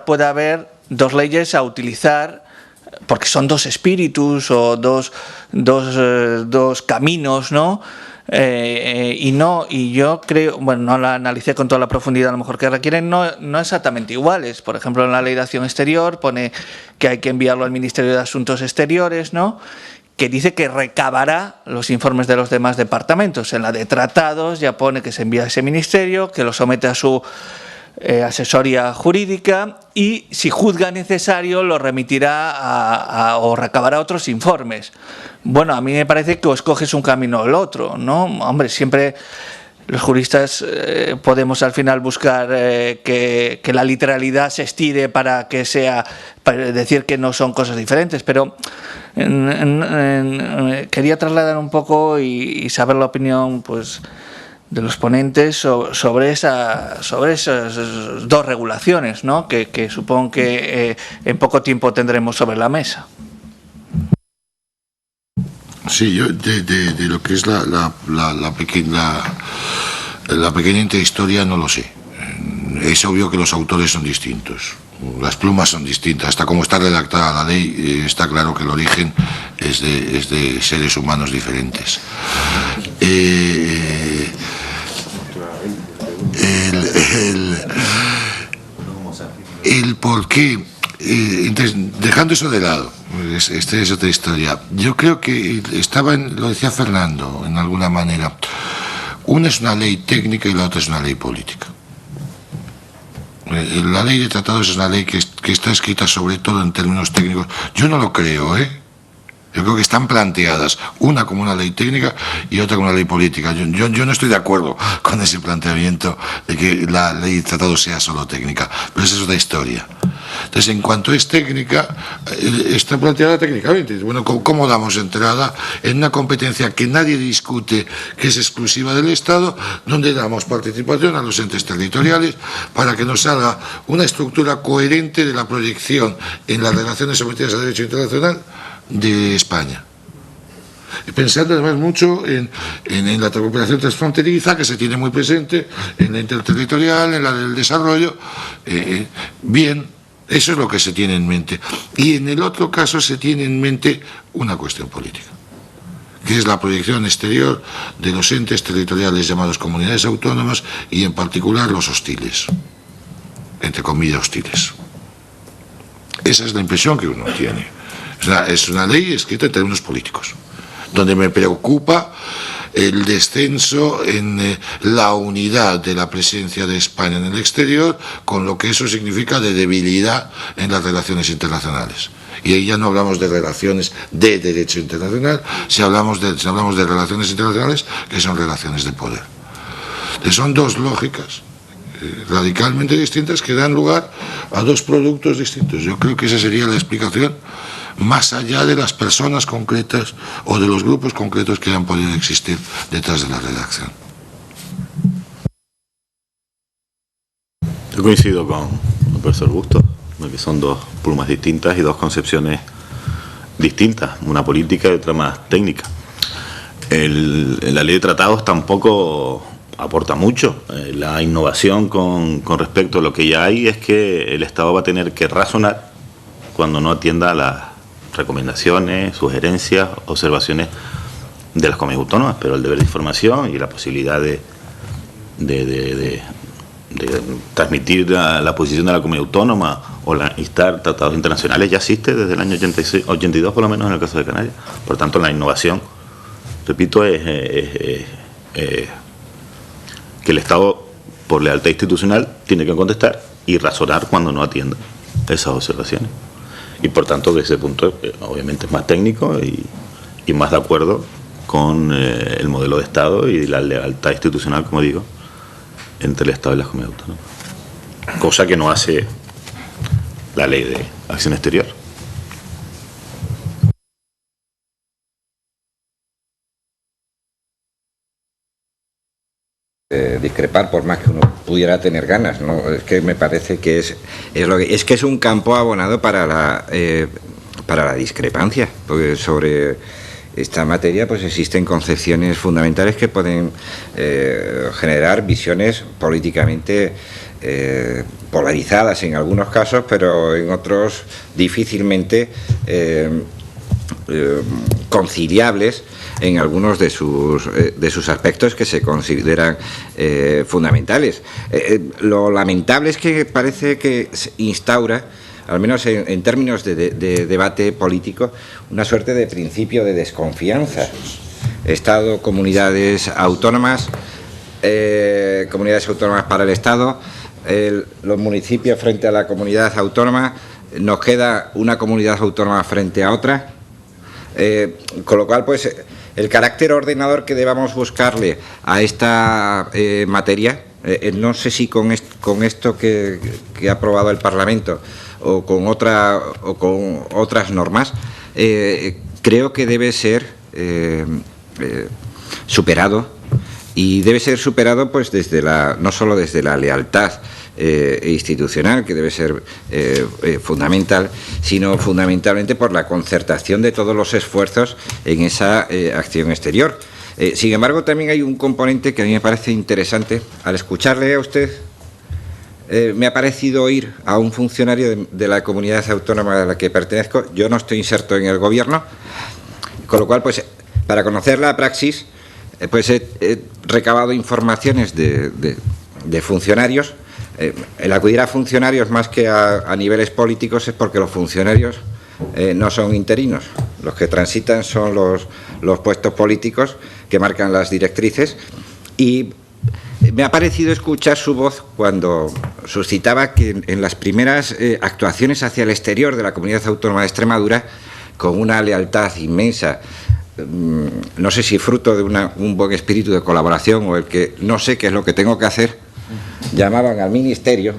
puede haber dos leyes a utilizar, porque son dos espíritus o dos caminos, ¿no? Y yo creo, bueno, no la analicé con toda la profundidad a lo mejor que requieren, no exactamente iguales. Por ejemplo, en la Ley de Acción Exterior pone que hay que enviarlo al Ministerio de Asuntos Exteriores, ¿no?, que dice que recabará los informes de los demás departamentos. En la de Tratados ya pone que se envía a ese ministerio, que lo somete a su asesoría jurídica y, si juzga necesario, lo remitirá o recabará otros informes. Bueno, a mí me parece que o escoges un camino o el otro, ¿no? Hombre, siempre los juristas podemos al final buscar que la literalidad se estire para decir que no son cosas diferentes, pero quería trasladar un poco y saber la opinión, pues, de los ponentes sobre esas dos regulaciones, ¿no?, que supongo que en poco tiempo tendremos sobre la mesa. Sí, yo de lo que es la pequeña intrahistoria no lo sé. Es obvio que los autores son distintos, las plumas son distintas, hasta como está redactada la ley está claro que el origen es de seres humanos diferentes. El por qué, dejando eso de lado, esta es otra historia. Yo creo que lo decía Fernando en alguna manera, una es una ley técnica y la otra es una ley política. La ley de tratados es una ley que está escrita sobre todo en términos técnicos. Yo no lo creo, Yo creo que están planteadas, una como una ley técnica y otra como una ley política. Yo no estoy de acuerdo con ese planteamiento de que la ley de tratados sea solo técnica, pero esa es otra historia. Entonces, en cuanto es técnica, está planteada técnicamente. Bueno, ¿cómo damos entrada en una competencia que nadie discute, que es exclusiva del Estado, donde damos participación a los entes territoriales para que nos salga una estructura coherente de la proyección en las relaciones sometidas a derecho internacional de España? Pensando además mucho en la cooperación transfronteriza, que se tiene muy presente, en la interterritorial, en la del desarrollo. Bien, eso es lo que se tiene en mente. Y en el otro caso se tiene en mente una cuestión política, que es la proyección exterior de los entes territoriales llamados comunidades autónomas y en particular los hostiles, entre comillas hostiles. Esa es la impresión que uno tiene. Es una ley escrita en términos políticos, donde me preocupa el descenso en la unidad de la presencia de España en el exterior, con lo que eso significa de debilidad en las relaciones internacionales. Y ahí ya no hablamos de relaciones de derecho internacional, si hablamos de relaciones internacionales, que son relaciones de poder. Entonces, son dos lógicas radicalmente distintas que dan lugar a dos productos distintos. Yo creo que esa sería la explicación, más allá de las personas concretas o de los grupos concretos que hayan podido existir detrás de la redacción. Yo coincido con el profesor Bustos, que son dos plumas distintas y dos concepciones distintas, una política y otra más técnica. La ley de tratados tampoco aporta mucho. La innovación con respecto a lo que ya hay es que el Estado va a tener que razonar cuando no atienda a las recomendaciones, sugerencias, observaciones de las comunidades autónomas, pero el deber de información y la posibilidad de transmitir la posición de la comunidad autónoma o instar tratados internacionales ya existe desde el año 82 por lo menos en el caso de Canarias. Por tanto, la innovación, repito, es que el Estado, por lealtad institucional, tiene que contestar y razonar cuando no atienda esas observaciones. Y por tanto, desde ese punto, obviamente es más técnico y más de acuerdo con el modelo de Estado y la lealtad institucional, como digo, entre el Estado y las comunidades autónomas. Cosa que no hace la Ley de Acción Exterior. Discrepar por más que uno pudiera tener ganas, ¿no? Es que me parece que es un campo abonado para la discrepancia, porque sobre esta materia pues existen concepciones fundamentales que pueden generar visiones políticamente polarizadas en algunos casos, pero en otros difícilmente conciliables en algunos de sus aspectos que se consideran fundamentales. Lo lamentable es que parece que se instaura, al menos en términos de debate político, una suerte de principio de desconfianza. Estado, comunidades autónomas para el Estado, los municipios frente a la comunidad autónoma, nos queda una comunidad autónoma frente a otra, con lo cual, pues, el carácter ordenador que debamos buscarle a esta materia, no sé si con esto que ha aprobado el Parlamento o con otras normas, creo que debe ser superado, y debe ser superado pues no solo desde la lealtad institucional, que debe ser fundamental, sino fundamentalmente por la concertación de todos los esfuerzos en esa acción exterior. Sin embargo, también hay un componente que a mí me parece interesante. Al escucharle a usted, me ha parecido oír a un funcionario de la comunidad autónoma a la que pertenezco. Yo no estoy inserto en el gobierno, con lo cual, pues, para conocer la praxis, pues he recabado informaciones de funcionarios. El acudir a funcionarios más que a niveles políticos es porque los funcionarios no son interinos. Los que transitan son los puestos políticos que marcan las directrices, y me ha parecido escuchar su voz cuando suscitaba que en las primeras actuaciones hacia el exterior de la Comunidad Autónoma de Extremadura, con una lealtad inmensa, no sé si fruto de un buen espíritu de colaboración o el que no sé qué es lo que tengo que hacer, llamaban al ministerio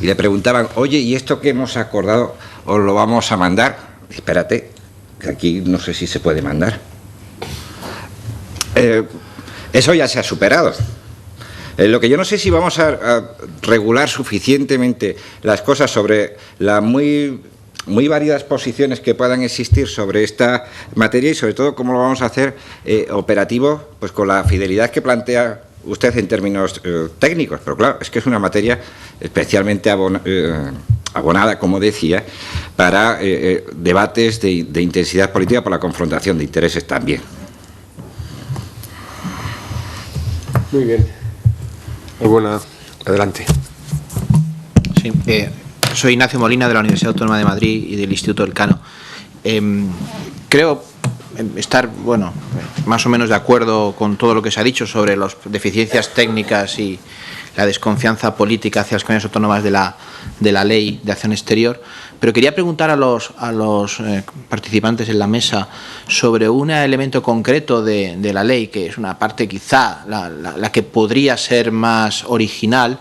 y le preguntaban: oye, ¿y esto que hemos acordado os lo vamos a mandar? Espérate, que aquí no sé si se puede mandar. Eso ya se ha superado. Lo que yo no sé si vamos a regular suficientemente las cosas sobre las muy variadas posiciones que puedan existir sobre esta materia, y sobre todo cómo lo vamos a hacer operativo, pues con la fidelidad que plantea usted en términos técnicos. Pero claro, es que es una materia especialmente abonada, como decía, para debates de intensidad política por la confrontación de intereses también. Muy bien. Alguna, adelante. Sí, soy Ignacio Molina, de la Universidad Autónoma de Madrid y del Instituto Elcano. Creo estar, bueno, más o menos de acuerdo con todo lo que se ha dicho sobre las deficiencias técnicas y la desconfianza política hacia las comunidades autónomas de la ley de acción exterior, pero quería preguntar a los participantes en la mesa sobre un elemento concreto de la ley, que es una parte quizá la que podría ser más original.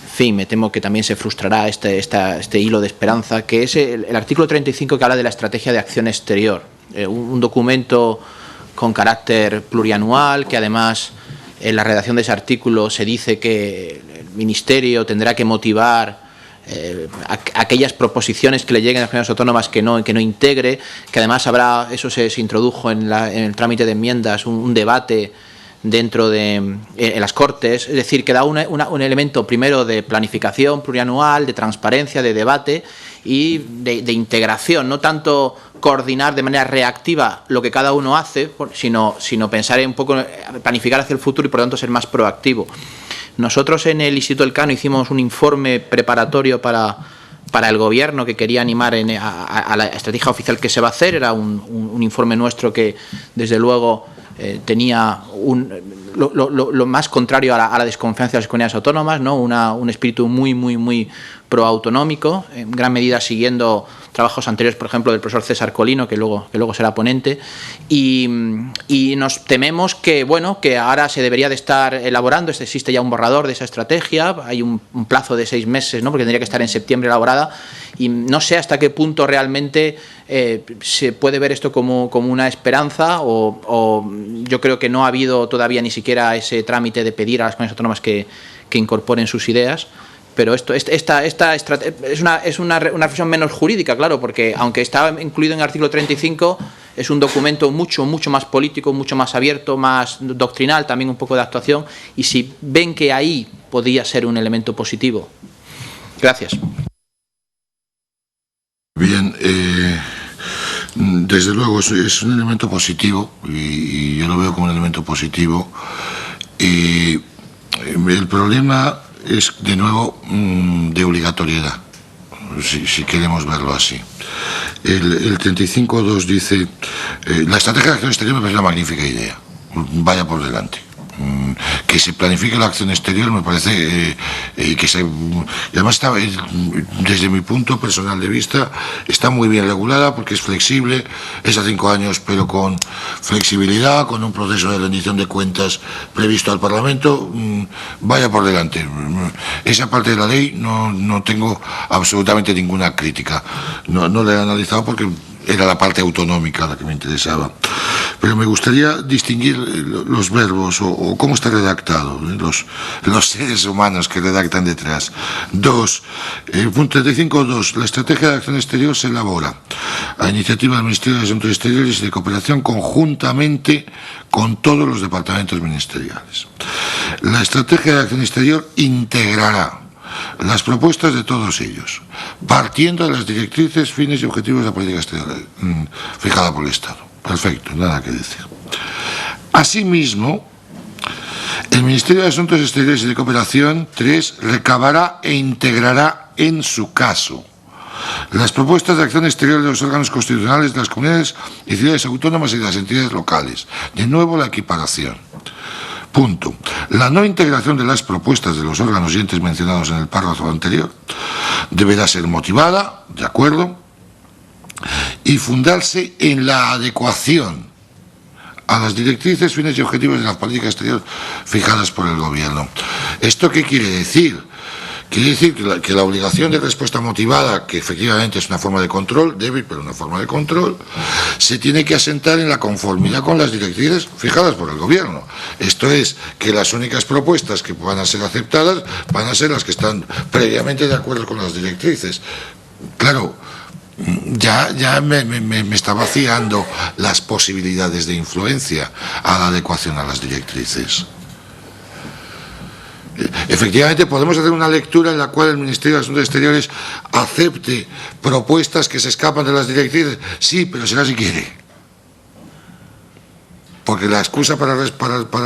En fin, me temo que también se frustrará este hilo de esperanza, que es el artículo 35, que habla de la estrategia de acción exterior, un documento con carácter plurianual, que además en la redacción de ese artículo se dice que el Ministerio tendrá que motivar aquellas proposiciones que le lleguen a las comunidades autónomas que no integre, que además habrá, eso se introdujo en el trámite de enmiendas, un debate dentro de en las Cortes, es decir, que da un elemento primero de planificación plurianual, de transparencia, de debate y de integración, no tanto coordinar de manera reactiva lo que cada uno hace, sino pensar un poco, planificar hacia el futuro y por lo tanto ser más proactivo. Nosotros en el Instituto Elcano hicimos un informe preparatorio para el Gobierno, que quería animar a la estrategia oficial que se va a hacer. Era un informe nuestro que, desde luego, tenía lo más contrario a la desconfianza de las comunidades autónomas, ¿no? Un espíritu muy proautonómico, en gran medida siguiendo trabajos anteriores, por ejemplo, del profesor César Colino, que luego será ponente, y nos tememos que ahora se debería de estar elaborando. Existe ya un borrador de esa estrategia, hay un plazo de 6 meses, ¿no? Porque tendría que estar en septiembre elaborada, y no sé hasta qué punto realmente se puede ver esto como una esperanza, o yo creo que no ha habido todavía ni siquiera ese trámite de pedir a las comunidades autónomas que incorporen sus ideas. Pero esta es una reflexión menos jurídica, claro, porque aunque está incluido en el artículo 35, es un documento mucho más político, mucho más abierto, más doctrinal, también un poco de actuación, y si ven que ahí podría ser un elemento positivo. Gracias. Bien, desde luego es un elemento positivo y yo lo veo como un elemento positivo. El problema es, de nuevo, de obligatoriedad, si queremos verlo así. El 35.2 dice, la estrategia de acción exterior me parece una magnífica idea, vaya por delante. Que se planifique la acción exterior me parece que se, y además está, desde mi punto personal de vista, está muy bien regulada porque es flexible, es a 5 años pero con flexibilidad, con un proceso de rendición de cuentas previsto al Parlamento, vaya por delante. Esa parte de la ley no tengo absolutamente ninguna crítica, no la he analizado porque era la parte autonómica la que me interesaba. Pero me gustaría distinguir los verbos o cómo está redactado, los seres humanos que redactan detrás. 2. Punto 35.2. La estrategia de acción exterior se elabora a iniciativa del Ministerio de Asuntos Exteriores y de Cooperación conjuntamente con todos los departamentos ministeriales. La estrategia de acción exterior integrará las propuestas de todos ellos, partiendo de las directrices, fines y objetivos de la política exterior fijada por el Estado. Perfecto, nada que decir. Asimismo, el Ministerio de Asuntos Exteriores y de Cooperación, 3, recabará e integrará en su caso las propuestas de acción exterior de los órganos constitucionales de las comunidades y ciudades autónomas y de las entidades locales. De nuevo, la equiparación. Punto. La no integración de las propuestas de los órganos y entes mencionados en el párrafo anterior deberá ser motivada, de acuerdo, y fundarse en la adecuación a las directrices, fines y objetivos de la política exterior fijadas por el Gobierno. ¿Esto qué quiere decir? Quiere decir que la obligación de respuesta motivada, que efectivamente es una forma de control, débil, pero una forma de control, se tiene que asentar en la conformidad con las directrices fijadas por el Gobierno. Esto es, que las únicas propuestas que van a ser aceptadas van a ser las que están previamente de acuerdo con las directrices. Claro, ya me está vaciando las posibilidades de influencia a la adecuación a las directrices. Efectivamente, podemos hacer una lectura en la cual el Ministerio de Asuntos Exteriores acepte propuestas que se escapan de las directrices. Sí, pero será si quiere. Porque la excusa para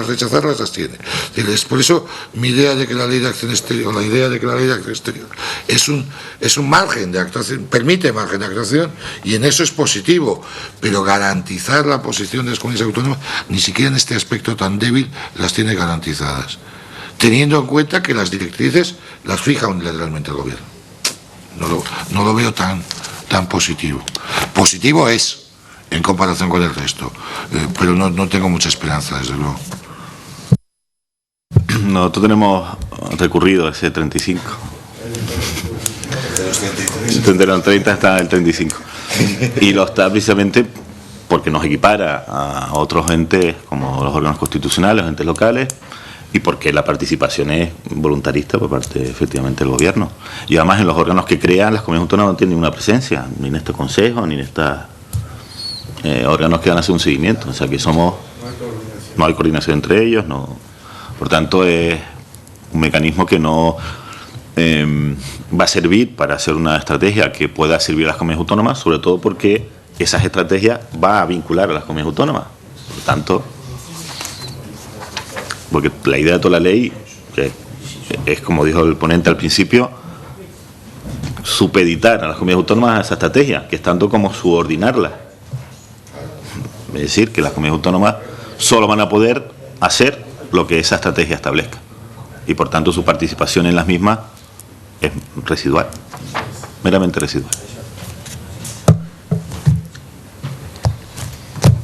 rechazarlas las tiene. Es por eso mi idea de que la ley de acción exterior, la idea de que la ley de acción exterior es un margen de actuación, permite margen de actuación, y en eso es positivo. Pero garantizar la posición de las comunidades autónomas, ni siquiera en este aspecto tan débil, las tiene garantizadas, teniendo en cuenta que las directrices las fija unilateralmente el Gobierno. No lo veo tan positivo. Positivo es, en comparación con el resto, pero no tengo mucha esperanza, desde luego. Nosotros tenemos recurrido ese 35. Entre los 30 está el 35. Y lo está precisamente porque nos equipara a otros entes como los órganos constitucionales, los entes locales, y porque la participación es voluntarista por parte, efectivamente, del Gobierno. Y además, en los órganos que crean, las comunidades autónomas no tienen ninguna presencia, ni en este Consejo, ni en estos órganos que van a hacer un seguimiento. O sea, que no hay coordinación entre ellos, no. Por tanto, es un mecanismo que no va a servir para hacer una estrategia que pueda servir a las comunidades autónomas, sobre todo porque esas estrategias va a vincular a las comunidades autónomas. Por tanto, porque la idea de toda la ley es, como dijo el ponente al principio, supeditar a las comunidades autónomas a esa estrategia, que es tanto como subordinarla. Es decir, que las comunidades autónomas solo van a poder hacer lo que esa estrategia establezca. Y por tanto su participación en las mismas es residual, meramente residual.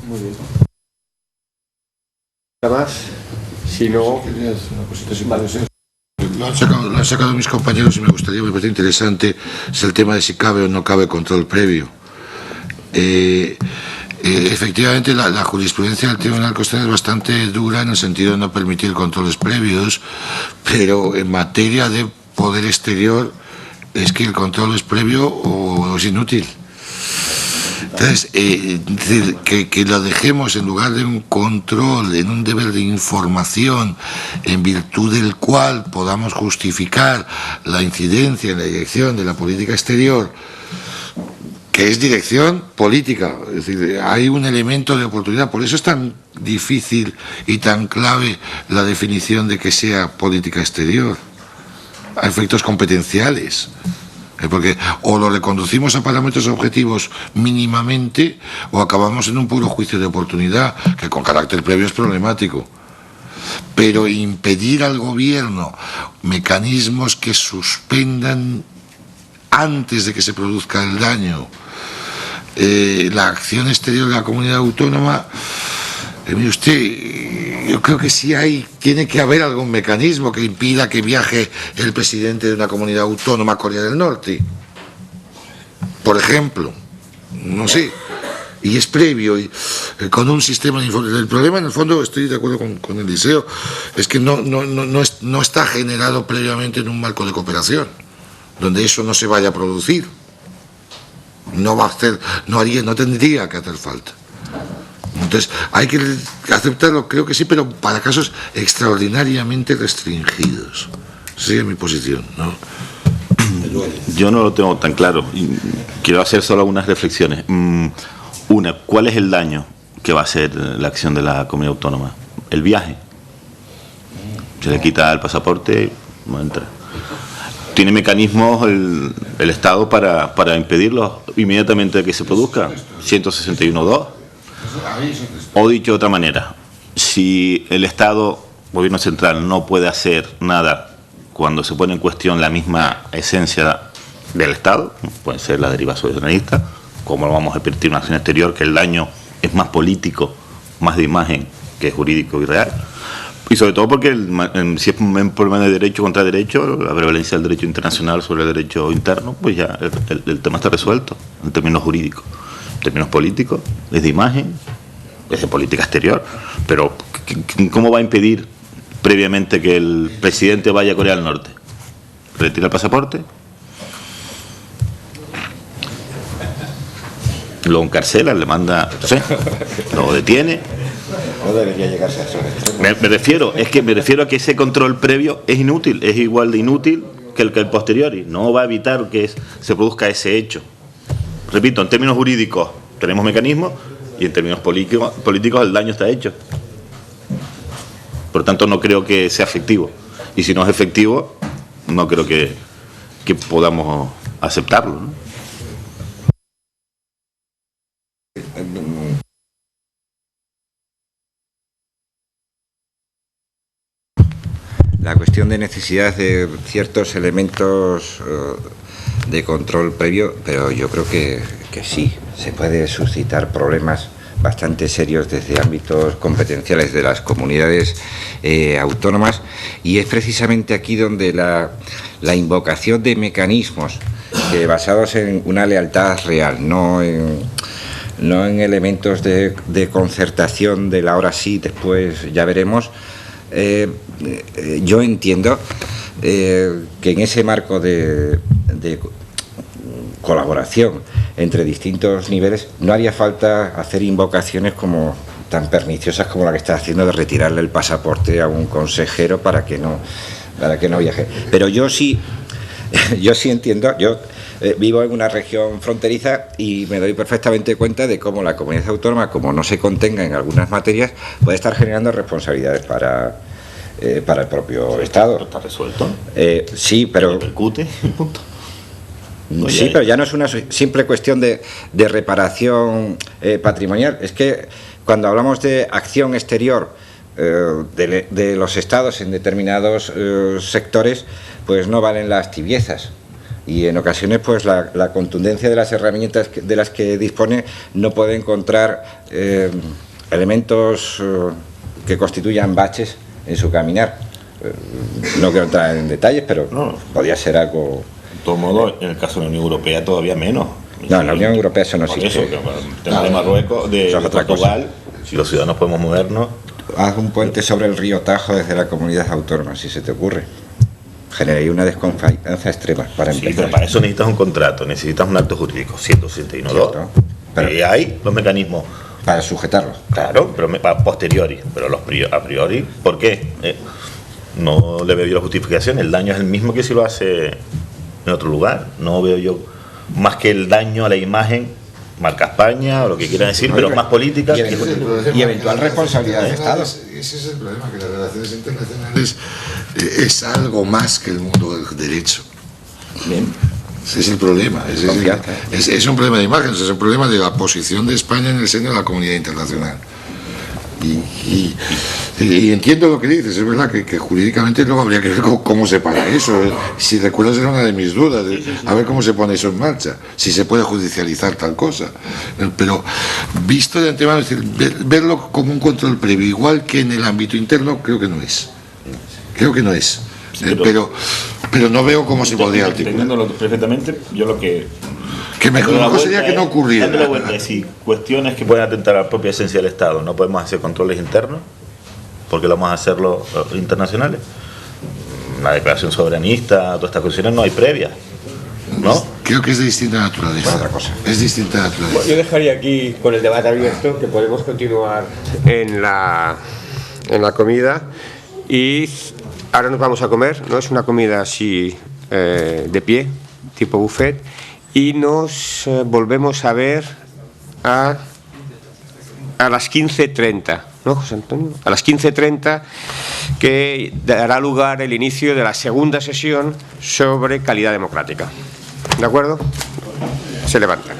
Muy bien. Nada más. Si no, Lo han sacado mis compañeros y me parece interesante, es el tema de si cabe o no cabe control previo. Efectivamente, la jurisprudencia del Tribunal Constitucional es bastante dura en el sentido de no permitir controles previos, pero en materia de poder exterior es que el control es previo o es inútil. Entonces, decir, que lo dejemos en lugar de un control, en un deber de información, en virtud del cual podamos justificar la incidencia en la dirección de la política exterior, que es dirección política. Es decir, hay un elemento de oportunidad. Por eso es tan difícil y tan clave la definición de que sea política exterior. A efectos competenciales. Porque o lo reconducimos a parámetros objetivos mínimamente o acabamos en un puro juicio de oportunidad que con carácter previo es problemático. Pero impedir al gobierno mecanismos que suspendan antes de que se produzca el daño la acción exterior de la comunidad autónoma, mire usted, yo creo que sí tiene que haber algún mecanismo que impida que viaje el presidente de una comunidad autónoma a Corea del Norte, por ejemplo, no sé, y es previo, con un sistema de información. El problema, en el fondo, estoy de acuerdo con Eliseo, es que no está generado previamente en un marco de cooperación, donde eso no se vaya a producir. No tendría que hacer falta. Entonces, hay que aceptarlo, creo que sí, pero para casos extraordinariamente restringidos. Esa es mi posición, ¿no? Yo no lo tengo tan claro. Quiero hacer solo algunas reflexiones. Una, ¿cuál es el daño que va a hacer la acción de la comunidad autónoma? El viaje. Se le quita el pasaporte, no entra. ¿Tiene mecanismos el Estado para impedirlo inmediatamente que se produzca? 161.2. O dicho de otra manera, si el Estado, gobierno central, no puede hacer nada cuando se pone en cuestión la misma esencia del Estado, puede ser la deriva soberanista, ¿cómo lo vamos a permitir una acción exterior que el daño es más político, más de imagen que jurídico y real? Y sobre todo porque si es un problema de derecho contra derecho, la prevalencia del derecho internacional sobre el derecho interno, pues ya el tema está resuelto en términos jurídicos. En términos políticos, es de imagen, es de política exterior, pero ¿cómo va a impedir previamente que el presidente vaya a Corea del Norte? ¿Retira el pasaporte? Lo encarcela, le manda, no sé, lo detiene. No debería llegarse a esos extremos. Me refiero a que ese control previo es inútil, es igual de inútil que el posteriori. No va a evitar que se produzca ese hecho. Repito, en términos jurídicos tenemos mecanismos y en términos políticos el daño está hecho. Por tanto, no creo que sea efectivo. Y si no es efectivo, no creo que podamos aceptarlo, ¿no? La cuestión de necesidad de ciertos elementos de control previo, pero yo creo que sí, se puede suscitar problemas bastante serios desde ámbitos competenciales de las comunidades autónomas, y es precisamente aquí donde la invocación de mecanismos basados en una lealtad real, no en elementos de concertación del ahora sí, después ya veremos. Yo entiendo que en ese marco de colaboración entre distintos niveles no haría falta hacer invocaciones como tan perniciosas como la que está haciendo de retirarle el pasaporte a un consejero para que no viaje. Pero yo sí entiendo, yo vivo en una región fronteriza y me doy perfectamente cuenta de cómo la comunidad autónoma, como no se contenga en algunas materias, puede estar generando responsabilidades para el propio Estado. ¿Está resuelto? Sí, pero... ¿Repercute? Punto. Sí, pero ya no es una simple cuestión de reparación patrimonial. Es que cuando hablamos de acción exterior de los Estados en determinados sectores, pues no valen las tibiezas. Y en ocasiones pues la contundencia de las herramientas de las que dispone no puede encontrar elementos que constituyan baches en su caminar. No quiero entrar en detalles, pero podría ser algo... De todo modo, en el caso de la Unión Europea todavía menos. No, en la Unión Europea eso no existe. Por eso, que el tema de Marruecos, de Portugal, si los ciudadanos podemos movernos... Haz un puente sobre el río Tajo desde la comunidad autónoma, si se te ocurre. Generaría una desconfianza extrema para empezar. Sí, pero para eso necesitas un contrato, necesitas un acto jurídico, 161.2. Pero- Y hay los mecanismos. Para sujetarlo. Claro, pero a posteriori. Pero a priori, ¿por qué? No le veo yo la justificación. El daño es el mismo que si lo hace en otro lugar. No veo yo más que el daño a la imagen, marca España o lo que quieran decir, pero más política. Y eventual responsabilidad del Estado. Ese es el problema, que las relaciones internacionales es algo más que el mundo del derecho. Bien. Ese es el problema. Es un problema de imagen, es un problema de la posición de España en el seno de la comunidad internacional. Y entiendo lo que dices, es verdad que jurídicamente luego habría que ver cómo se para eso. Si recuerdas, era una de mis dudas, a ver cómo se pone eso en marcha, si se puede judicializar tal cosa. Pero visto de antemano, es decir, verlo como un control previo, igual que en el ámbito interno, creo que no es. Creo que no es. Pero no veo cómo se podría articular. Entendiéndolo perfectamente, yo lo que... Que mejor sería que no ocurriera. Dando la vuelta, es decir, cuestiones que pueden atentar a la propia esencia del Estado. No podemos hacer controles internos, porque lo vamos a hacer los internacionales. La declaración soberanista, todas estas cuestiones no hay previas, ¿no? Creo que es de distinta naturaleza. Otra cosa. Es distinta naturaleza. Yo dejaría aquí con el debate abierto, que podemos continuar en la comida. Y ahora nos vamos a comer, ¿no? Es una comida así de pie, tipo buffet. Y nos volvemos a ver a las 15:30, ¿no, José Antonio? A las 15:30, que dará lugar el inicio de la segunda sesión sobre calidad democrática. ¿De acuerdo? Se levanta.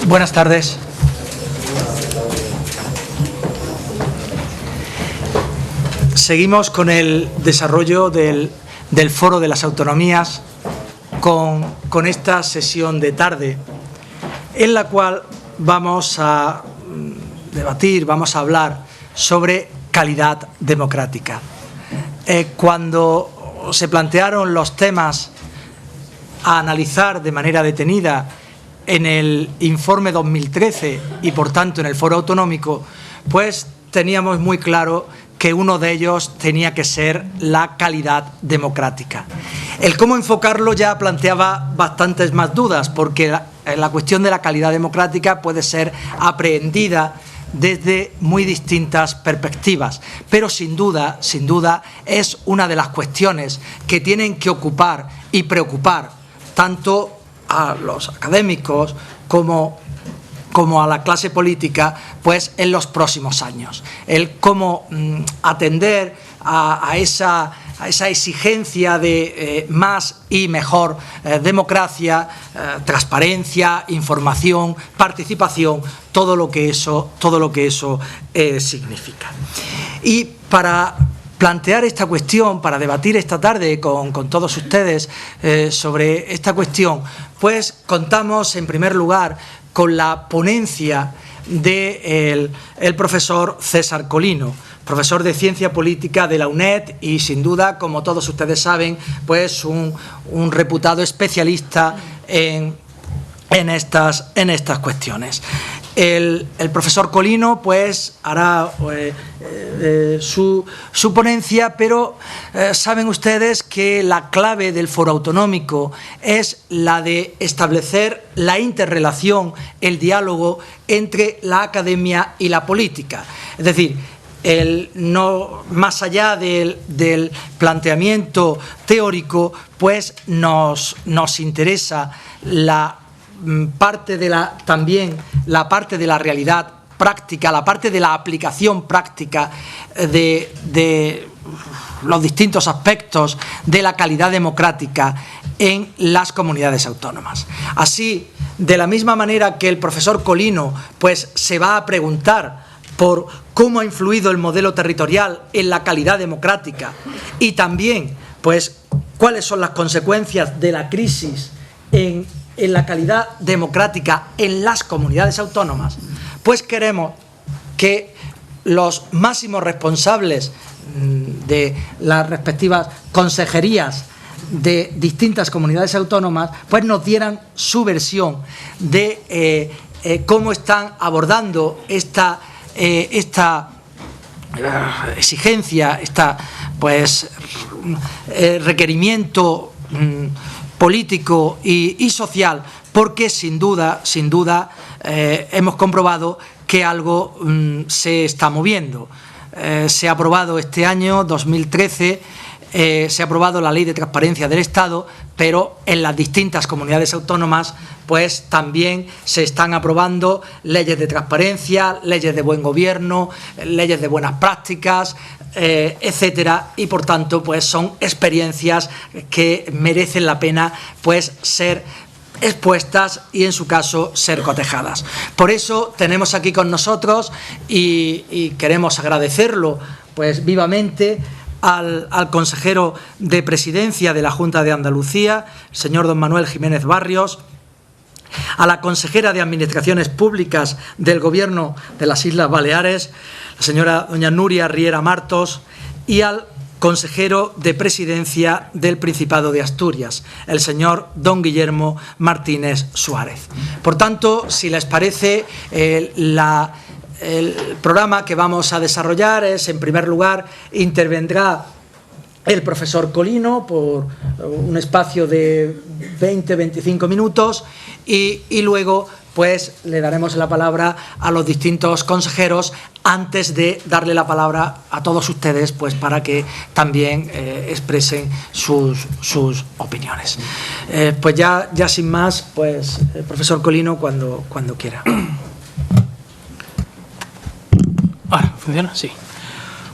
Buenas tardes. Seguimos con el desarrollo del Foro de las Autonomías con esta sesión de tarde, en la cual vamos a debatir, vamos a hablar sobre calidad democrática. Cuando se plantearon los temas a analizar de manera detenida en el informe 2013 y, por tanto, en el Foro Autonómico, pues teníamos muy claro que uno de ellos tenía que ser la calidad democrática. El cómo enfocarlo ya planteaba bastantes más dudas, porque la cuestión de la calidad democrática puede ser aprehendida desde muy distintas perspectivas, pero sin duda es una de las cuestiones que tienen que ocupar y preocupar tanto a los académicos como a la clase política, pues en los próximos años. El cómo atender a esa exigencia de más y mejor democracia, transparencia, información, participación, todo lo que eso significa. Y para plantear esta cuestión, para debatir esta tarde con todos ustedes sobre esta cuestión, pues contamos en primer lugar con la ponencia del profesor César Colino, profesor de Ciencia Política de la UNED y, sin duda, como todos ustedes saben, pues un reputado especialista en estas cuestiones. El profesor Colino pues hará su ponencia, pero saben ustedes que la clave del Foro Autonómico es la de establecer la interrelación, el diálogo entre la academia y la política. Es decir, no más allá del planteamiento teórico, pues nos interesa también la parte de la realidad práctica, la parte de la aplicación práctica de los distintos aspectos de la calidad democrática en las comunidades autónomas. Así, de la misma manera que el profesor Colino pues se va a preguntar por cómo ha influido el modelo territorial en la calidad democrática y también pues cuáles son las consecuencias de la crisis en la calidad democrática en las comunidades autónomas, pues queremos que los máximos responsables de las respectivas consejerías de distintas comunidades autónomas pues nos dieran su versión de cómo están abordando esta exigencia, requerimiento político y social, porque sin duda hemos comprobado que algo se está moviendo. Se ha aprobado este año 2013, se ha aprobado la Ley de Transparencia del Estado, pero en las distintas comunidades autónomas pues también se están aprobando leyes de transparencia, leyes de buen gobierno, leyes de buenas prácticas, etcétera, y por tanto pues son experiencias que merecen la pena pues ser expuestas y en su caso ser cotejadas. Por eso tenemos aquí con nosotros y queremos agradecerlo pues vivamente al consejero de Presidencia de la Junta de Andalucía, el señor don Manuel Jiménez Barrios, a la consejera de Administraciones Públicas del Gobierno de las Islas Baleares, la señora doña Nuria Riera Martos, y al consejero de Presidencia del Principado de Asturias, el señor don Guillermo Martínez Suárez. Por tanto, si les parece, el programa que vamos a desarrollar es, en primer lugar, intervendrá el profesor Colino por un espacio de 20-25 minutos y luego pues le daremos la palabra a los distintos consejeros antes de darle la palabra a todos ustedes pues para que también expresen sus opiniones. Pues ya sin más, pues el profesor Colino cuando quiera. Ahora, ¿funciona? Sí.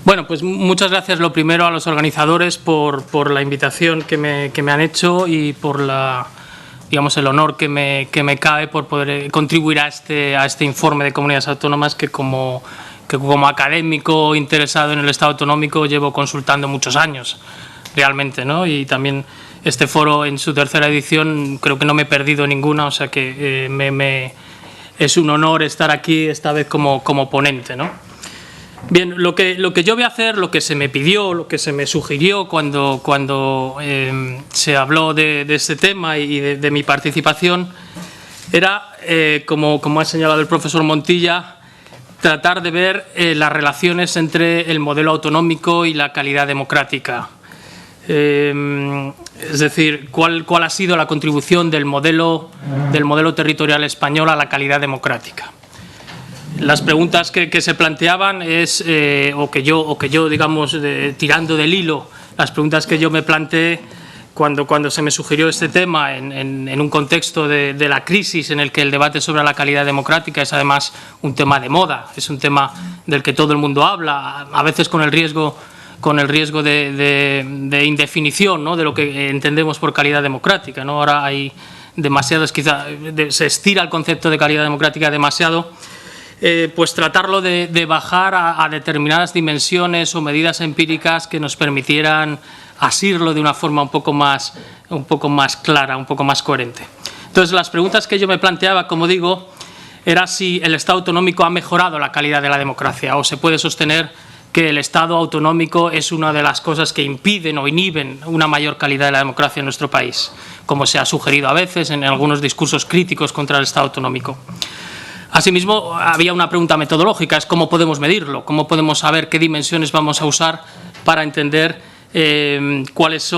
Bueno, pues muchas gracias lo primero a los organizadores por la invitación que me han hecho y por la digamos, el honor que me cabe por poder contribuir a este informe de comunidades autónomas que como académico interesado en el Estado autonómico llevo consultando muchos años, realmente, ¿no? Y también este foro en su tercera edición creo que no me he perdido ninguna, o sea que es un honor estar aquí esta vez como ponente, ¿no? Bien, lo que yo voy a hacer, lo que se me pidió, lo que se me sugirió cuando se habló de este tema y de mi participación, era, como ha señalado el profesor Montilla, tratar de ver las relaciones entre el modelo autonómico y la calidad democrática. Es decir, ¿cuál ha sido la contribución del modelo territorial español a la calidad democrática? Las preguntas que se planteaban es, o que yo digamos, tirando del hilo, las preguntas que yo me planteé cuando se me sugirió este tema en un contexto de la crisis en el que el debate sobre la calidad democrática es además un tema de moda, es un tema del que todo el mundo habla, a veces con el riesgo de indefinición, ¿no?, de lo que entendemos por calidad democrática, ¿no? Ahora hay demasiados, quizá se estira el concepto de calidad democrática demasiado. Pues tratarlo de bajar a determinadas dimensiones o medidas empíricas que nos permitieran asirlo de una forma un poco más clara, un poco más coherente. Entonces, las preguntas que yo me planteaba, como digo, era si el Estado autonómico ha mejorado la calidad de la democracia o se puede sostener que el Estado autonómico es una de las cosas que impiden o inhiben una mayor calidad de la democracia en nuestro país, como se ha sugerido a veces en algunos discursos críticos contra el Estado autonómico. Asimismo, había una pregunta metodológica, es cómo podemos medirlo, cómo podemos saber qué dimensiones vamos a usar para entender cuál es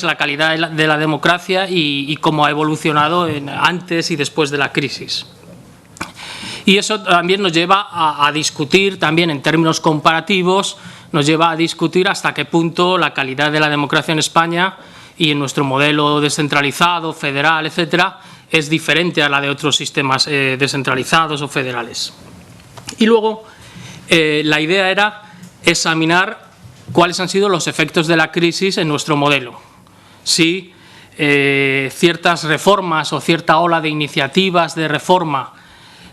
la calidad de la democracia y cómo ha evolucionado antes y después de la crisis. Y eso también nos lleva a discutir, también en términos comparativos, nos lleva a discutir hasta qué punto la calidad de la democracia en España y en nuestro modelo descentralizado, federal, etcétera, es diferente a la de otros sistemas descentralizados o federales. Y luego la idea era examinar cuáles han sido los efectos de la crisis en nuestro modelo. Si ciertas reformas o cierta ola de iniciativas de reforma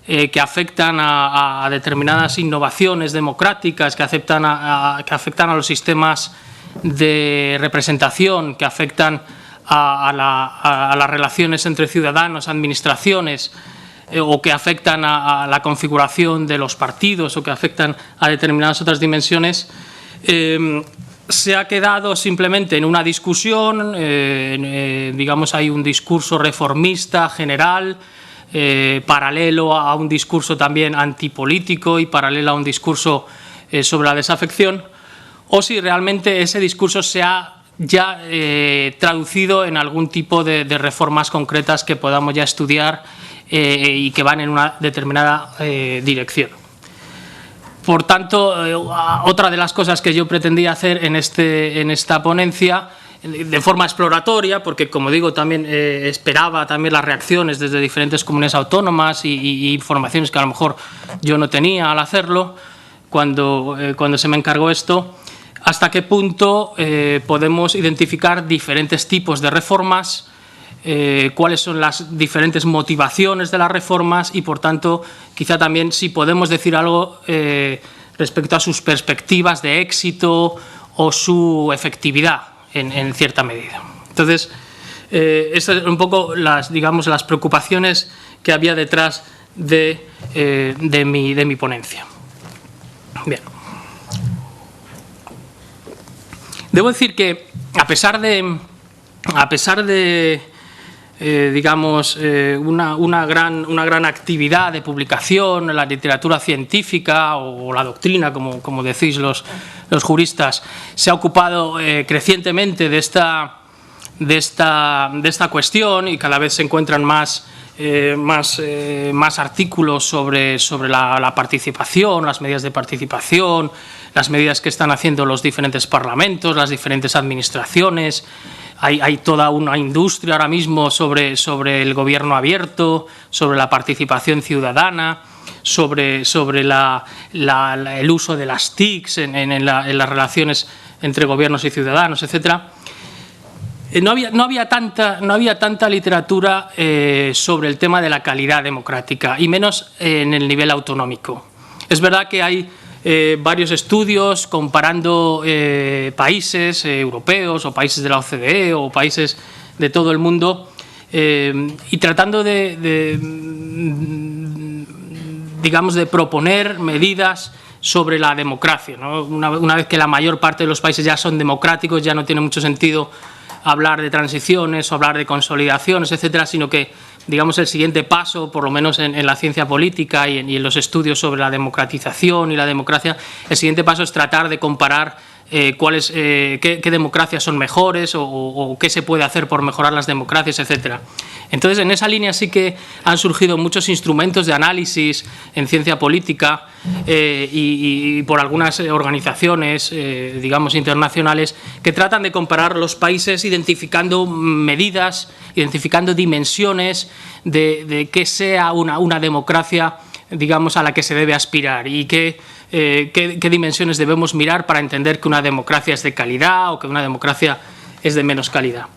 que afectan a determinadas innovaciones democráticas, que afectan a los sistemas de representación, que afectan a las relaciones entre ciudadanos, administraciones, o que afectan a la configuración de los partidos o que afectan a determinadas otras dimensiones, se ha quedado simplemente en una discusión, digamos, hay un discurso reformista general, paralelo a un discurso también antipolítico y paralelo a un discurso sobre la desafección, o si realmente ese discurso se ha ya traducido en algún tipo de reformas concretas que podamos ya estudiar y que van en una determinada dirección. Por tanto, otra de las cosas que yo pretendía hacer en esta ponencia, de forma exploratoria, porque como digo también esperaba también las reacciones desde diferentes comunidades autónomas y informaciones que a lo mejor yo no tenía al hacerlo, cuando se me encargó esto, hasta qué punto podemos identificar diferentes tipos de reformas, cuáles son las diferentes motivaciones de las reformas y, por tanto, quizá también si podemos decir algo respecto a sus perspectivas de éxito o su efectividad en cierta medida. Entonces, estas son un poco las preocupaciones que había detrás de mi ponencia. Bien. Debo decir que a pesar de digamos, una gran actividad de publicación en la literatura científica o la doctrina, como decís los juristas, se ha ocupado crecientemente de esta cuestión y cada vez se encuentran más artículos sobre la participación, las medidas de participación, las medidas que están haciendo los diferentes parlamentos, las diferentes administraciones. Hay toda una industria ahora mismo sobre el gobierno abierto, sobre la participación ciudadana, sobre el uso de las TICs en las relaciones entre gobiernos y ciudadanos, etc. no había tanta literatura sobre el tema de la calidad democrática, y menos en el nivel autonómico. Es verdad que hay varios estudios comparando países europeos o países de la OCDE o países de todo el mundo y tratando digamos, de proponer medidas sobre la democracia, ¿no? Una vez que la mayor parte de los países ya son democráticos, ya no tiene mucho sentido hablar de transiciones o hablar de consolidaciones, etcétera, sino que, digamos, el siguiente paso, por lo menos en la ciencia política y en los estudios sobre la democratización y la democracia, el siguiente paso es tratar de comparar qué democracias son mejores o qué se puede hacer por mejorar las democracias, etcétera. Entonces, en esa línea sí que han surgido muchos instrumentos de análisis en ciencia política y por algunas organizaciones, digamos, internacionales, que tratan de comparar los países identificando medidas, identificando dimensiones de qué sea una democracia, digamos, a la que se debe aspirar y qué dimensiones debemos mirar para entender que una democracia es de calidad o que una democracia es de menos calidad.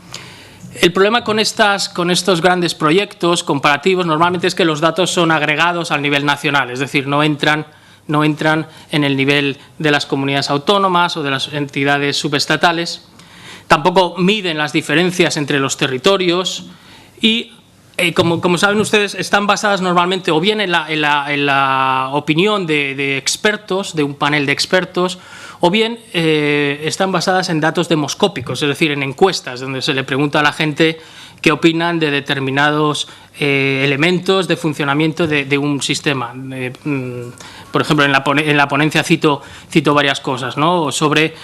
El problema con estos grandes proyectos comparativos normalmente es que los datos son agregados al nivel nacional, es decir, no entran en el nivel de las comunidades autónomas o de las entidades subestatales, tampoco miden las diferencias entre los territorios y como saben ustedes, están basadas normalmente o bien en la opinión de expertos, de un panel de expertos, o bien están basadas en datos demoscópicos, es decir, en encuestas, donde se le pregunta a la gente qué opinan de determinados elementos de funcionamiento de un sistema. Por ejemplo, en la ponencia cito varias cosas, ¿no? Sobre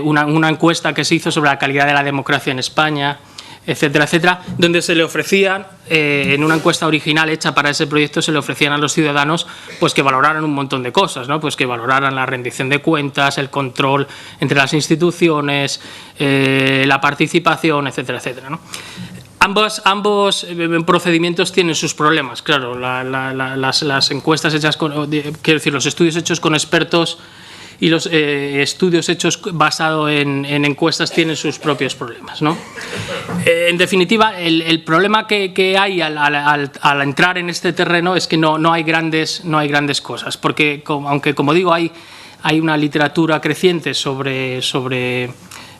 una encuesta que se hizo sobre la calidad de la democracia en España, etcétera, etcétera, donde se le ofrecían, en una encuesta original hecha para ese proyecto, se le ofrecían a los ciudadanos pues que valoraran un montón de cosas, ¿no? Pues que valoraran la rendición de cuentas, el control entre las instituciones, la participación, etcétera, etcétera, ¿no? Ambos procedimientos tienen sus problemas, claro, las encuestas hechas quiero decir, los estudios hechos con expertos y los estudios hechos basados en encuestas tienen sus propios problemas, ¿no? En definitiva, el problema que hay al entrar en este terreno es que no hay grandes cosas, porque aunque, como digo, hay una literatura creciente sobre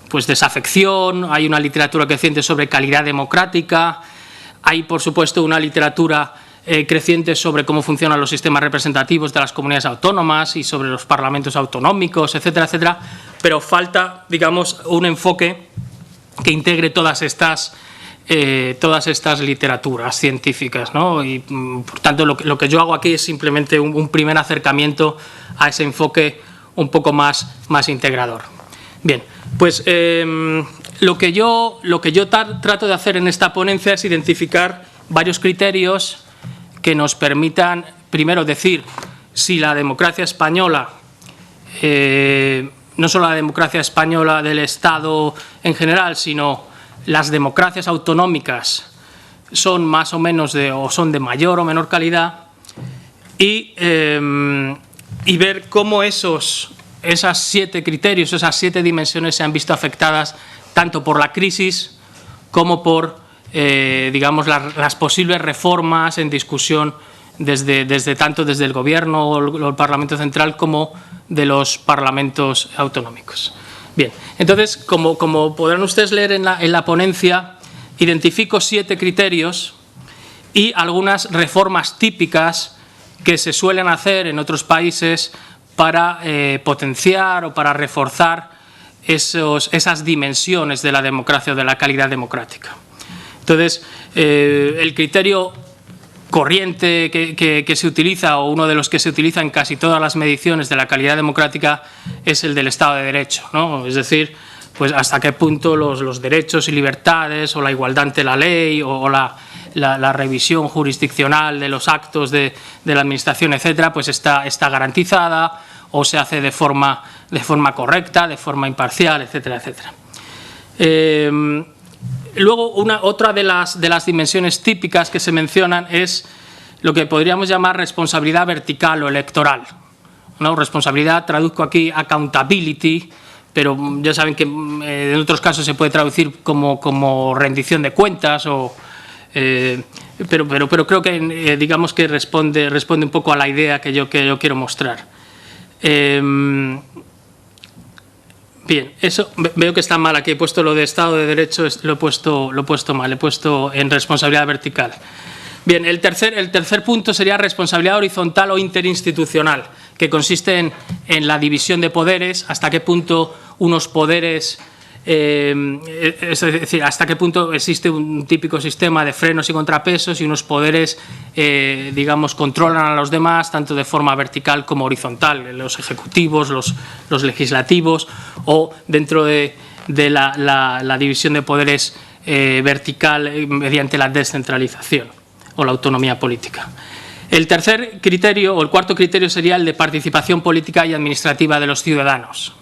pues desafección, hay una literatura creciente sobre calidad democrática, hay, por supuesto, una literatura creciente sobre cómo funcionan los sistemas representativos de las comunidades autónomas y sobre los parlamentos autonómicos, etcétera, etcétera, pero falta, digamos, un enfoque que integre todas estas literaturas científicas, ¿no? Y, por tanto, lo que yo hago aquí es simplemente un primer acercamiento a ese enfoque un poco más integrador. Bien, pues lo que yo trato de hacer en esta ponencia es identificar varios criterios que nos permitan, primero, decir si la democracia española, no solo la democracia española del Estado en general, sino las democracias autonómicas son más o menos o son de mayor o menor calidad, y ver cómo esos 7 criterios, esas 7 dimensiones se han visto afectadas tanto por la crisis como por digamos, las posibles reformas en discusión tanto desde el Gobierno o el Parlamento Central como de los parlamentos autonómicos. Bien, entonces, como podrán ustedes leer en la ponencia, identifico 7 criterios y algunas reformas típicas que se suelen hacer en otros países para potenciar o para reforzar esas dimensiones de la democracia o de la calidad democrática. Entonces, el criterio corriente que se utiliza, o uno de los que se utiliza en casi todas las mediciones de la calidad democrática, es el del Estado de Derecho, ¿no? Es decir, pues hasta qué punto los derechos y libertades o la igualdad ante la ley o la revisión jurisdiccional de los actos de la administración, etcétera, pues está garantizada o se hace de forma correcta, de forma imparcial, etcétera, etcétera. Luego, otra de las dimensiones típicas que se mencionan es lo que podríamos llamar responsabilidad vertical o electoral, ¿no? Responsabilidad, traduzco aquí accountability, pero ya saben que en otros casos se puede traducir como rendición de cuentas, pero creo que digamos que responde un poco a la idea que yo quiero mostrar. Bien, eso veo que está mal aquí, he puesto lo de Estado de Derecho, lo he puesto mal, he puesto en responsabilidad vertical. Bien, el tercer punto sería responsabilidad horizontal o interinstitucional, que consiste en la división de poderes, hasta qué punto unos poderes, es decir, hasta qué punto existe un típico sistema de frenos y contrapesos y unos poderes, digamos, controlan a los demás, tanto de forma vertical como horizontal, los ejecutivos, los legislativos, o dentro de la división de poderes vertical mediante la descentralización o la autonomía política. El tercer criterio, o el cuarto criterio, sería el de participación política y administrativa de los ciudadanos,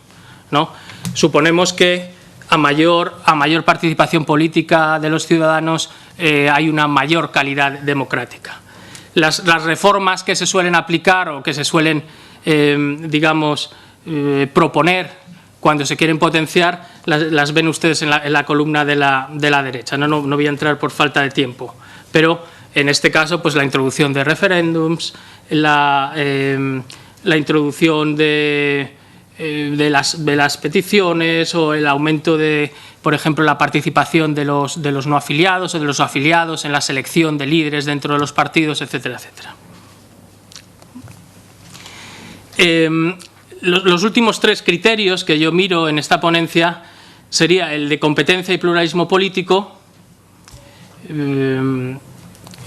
¿no? Suponemos que a mayor participación política de los ciudadanos hay una mayor calidad democrática. Las reformas que se suelen aplicar o que se suelen, digamos, proponer cuando se quieren potenciar, las ven ustedes en la columna de la derecha. No voy a entrar por falta de tiempo, pero en este caso, pues la introducción de referéndums, la introducción de las peticiones, o el aumento de, por ejemplo, la participación de los no afiliados o de los afiliados en la selección de líderes dentro de los partidos, etcétera, etcétera. Los últimos tres criterios que yo miro en esta ponencia sería el de competencia y pluralismo político,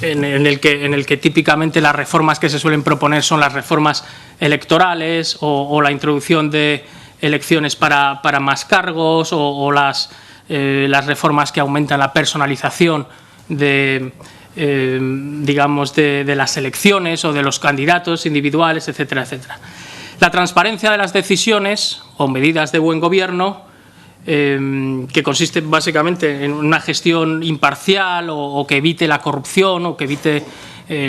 en el que típicamente las reformas que se suelen proponer son las reformas electorales o la introducción de elecciones para más cargos o las reformas que aumentan la personalización digamos, de las elecciones o de los candidatos individuales, etcétera, etcétera. La transparencia de las decisiones o medidas de buen gobierno, que consiste básicamente en una gestión imparcial o que evite la corrupción o que evite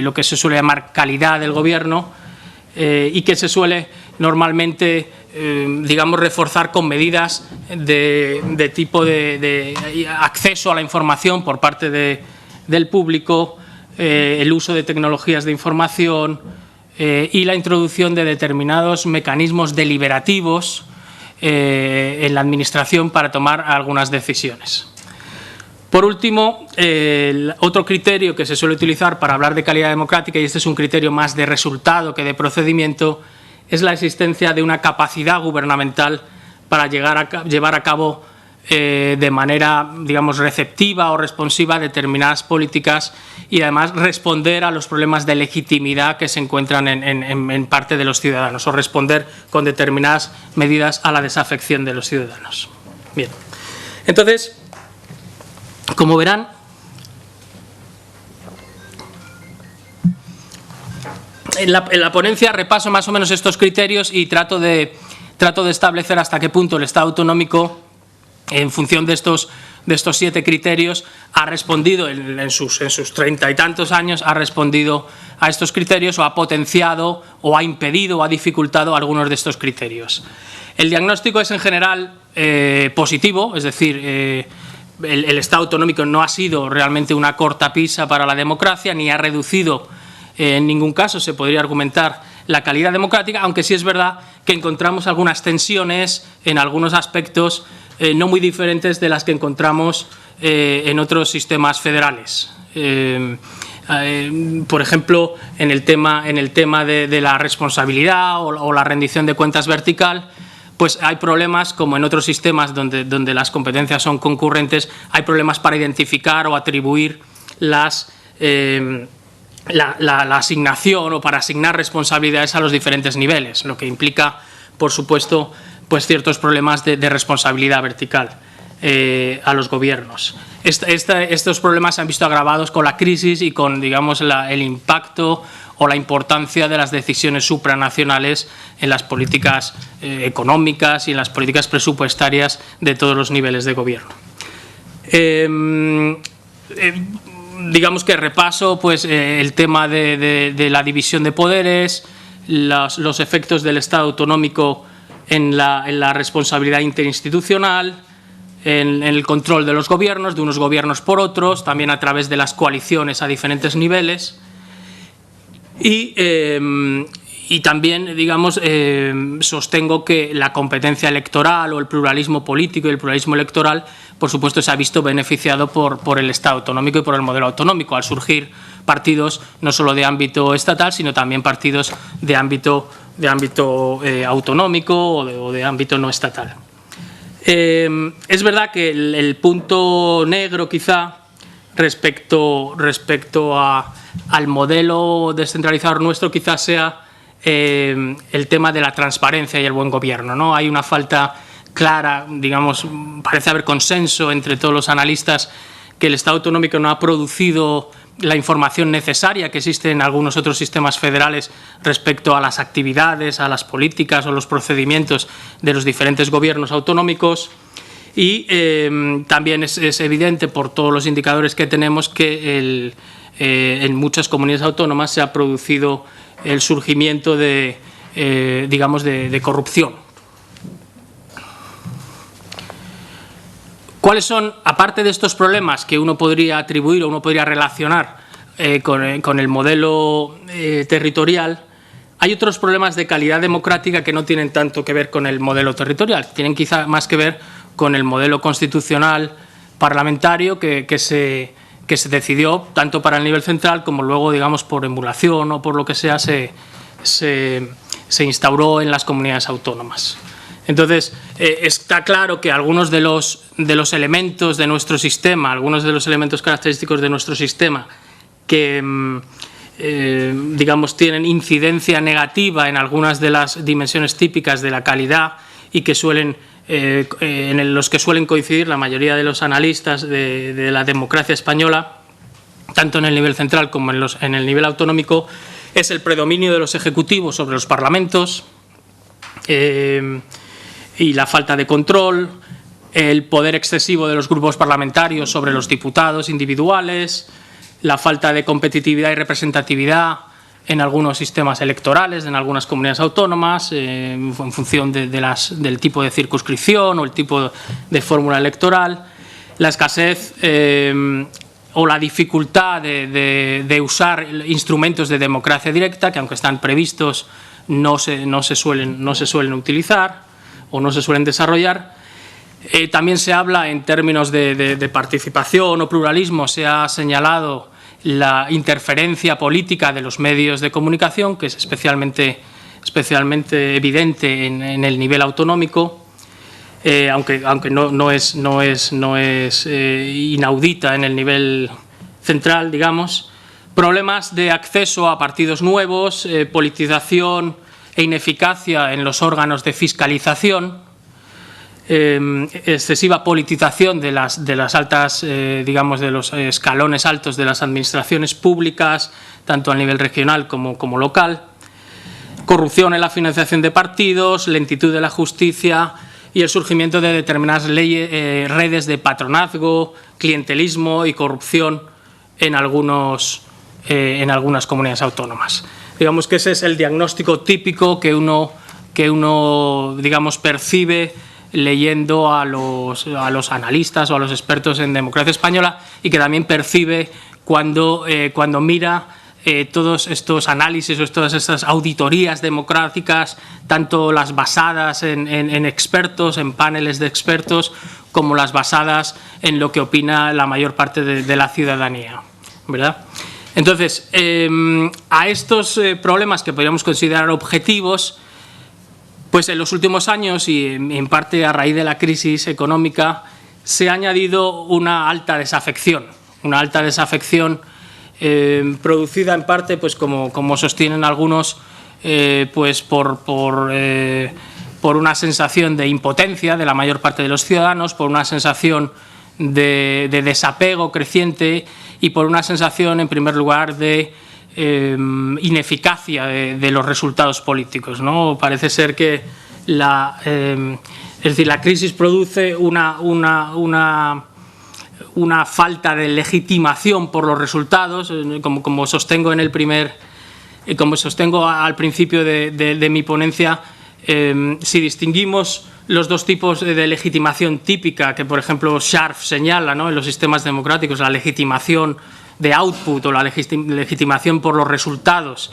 lo que se suele llamar calidad del gobierno, y que se suele normalmente, digamos, reforzar con medidas de tipo de acceso a la información por parte del público, el uso de tecnologías de información y la introducción de determinados mecanismos deliberativos en la administración para tomar algunas decisiones. Por último, otro criterio que se suele utilizar para hablar de calidad democrática, y este es un criterio más de resultado que de procedimiento, es la existencia de una capacidad gubernamental para llevar a cabo de manera, digamos, receptiva o responsiva determinadas políticas y además responder a los problemas de legitimidad que se encuentran en parte de los ciudadanos, o responder con determinadas medidas a la desafección de los ciudadanos. Bien, entonces, como verán, en la ponencia repaso más o menos estos criterios y trato de establecer hasta qué punto el Estado autonómico, en función de estos 7 criterios, ha respondido en sus 30 y tantos años, ha respondido a estos criterios, o ha potenciado o ha impedido o ha dificultado algunos de estos criterios. El diagnóstico es en general positivo, es decir, el Estado autonómico no ha sido realmente una cortapisa para la democracia, ni ha reducido en ningún caso, se podría argumentar, la calidad democrática, aunque sí es verdad que encontramos algunas tensiones en algunos aspectos no muy diferentes de las que encontramos en otros sistemas federales. Por ejemplo, en el tema de la responsabilidad o la rendición de cuentas vertical, pues hay problemas, como en otros sistemas donde las competencias son concurrentes, hay problemas para identificar o atribuir la asignación, o para asignar responsabilidades a los diferentes niveles, lo que implica, por supuesto, pues ciertos problemas de responsabilidad vertical a los gobiernos. Estos problemas se han visto agravados con la crisis y con, digamos, el impacto o la importancia de las decisiones supranacionales en las políticas económicas y en las políticas presupuestarias de todos los niveles de gobierno. Digamos que repaso pues, el tema de la división de poderes, los efectos del Estado autonómico en la responsabilidad interinstitucional, en el control de los gobiernos, de unos gobiernos por otros, también a través de las coaliciones a diferentes niveles. Y también, digamos, sostengo que la competencia electoral o el pluralismo político y el pluralismo electoral, por supuesto, se ha visto beneficiado por el Estado autonómico y por el modelo autonómico, al surgir partidos no solo de ámbito estatal, sino también partidos de ámbito autonómico o de ámbito no estatal. Es verdad que el punto negro, quizá, respecto al modelo descentralizador nuestro, quizás sea el tema de la transparencia y el buen gobierno, ¿no? Hay una falta clara, digamos, parece haber consenso entre todos los analistas que el Estado autonómico no ha producido la información necesaria que existe en algunos otros sistemas federales respecto a las actividades, a las políticas o los procedimientos de los diferentes gobiernos autonómicos. Y también es evidente por todos los indicadores que tenemos que en muchas comunidades autónomas se ha producido el surgimiento de corrupción. ¿Cuáles son, aparte de estos problemas que uno podría atribuir o uno podría relacionar con el modelo territorial? Hay otros problemas de calidad democrática que no tienen tanto que ver con el modelo territorial, tienen quizá más que ver con el modelo constitucional parlamentario que se decidió tanto para el nivel central como luego, digamos, por emulación o por lo que sea, se instauró en las comunidades autónomas. Entonces, está claro que algunos de los elementos de nuestro sistema, algunos de los elementos característicos de nuestro sistema que, digamos, tienen incidencia negativa en algunas de las dimensiones típicas de la calidad y que en los que suelen coincidir la mayoría de los analistas de la democracia española, tanto en el nivel central como en el nivel autonómico, es el predominio de los ejecutivos sobre los parlamentos, y la falta de control, el poder excesivo de los grupos parlamentarios sobre los diputados individuales, la falta de competitividad y representatividad en algunos sistemas electorales, en algunas comunidades autónomas, en función del tipo de circunscripción o el tipo de fórmula electoral, la escasez o la dificultad de usar instrumentos de democracia directa, que aunque están previstos no se suelen utilizar o no se suelen desarrollar. También se habla en términos de participación o pluralismo, se ha señalado la interferencia política de los medios de comunicación, que es especialmente evidente en el nivel autonómico, aunque no es inaudita en el nivel central, digamos. Problemas de acceso a partidos nuevos, politización e ineficacia en los órganos de fiscalización, excesiva politización de las altas, digamos, de los escalones altos de las administraciones públicas, tanto a nivel regional como local, corrupción en la financiación de partidos, lentitud de la justicia y el surgimiento de determinadas redes de patronazgo, clientelismo y corrupción en algunas comunidades autónomas. Digamos que ese es el diagnóstico típico que uno digamos, percibe leyendo a los analistas o a los expertos en democracia española y que también percibe cuando mira todos estos análisis o todas estas auditorías democráticas, tanto las basadas en expertos, en paneles de expertos, como las basadas en lo que opina la mayor parte de la ciudadanía, ¿verdad? Entonces, a estos problemas que podríamos considerar objetivos, pues en los últimos años y en parte a raíz de la crisis económica se ha añadido una alta desafección producida en parte, pues como sostienen algunos, pues por una sensación de impotencia de la mayor parte de los ciudadanos, por una sensación de desapego creciente y por una sensación, en primer lugar, de ineficacia de los resultados políticos, ¿no? Parece ser que la crisis produce una falta de legitimación por los resultados, como sostengo al principio de mi ponencia. si distinguimos los dos tipos de legitimación típica que, por ejemplo, Scharf señala, ¿no?, en los sistemas democráticos, la legitimación de output o la legitimación por los resultados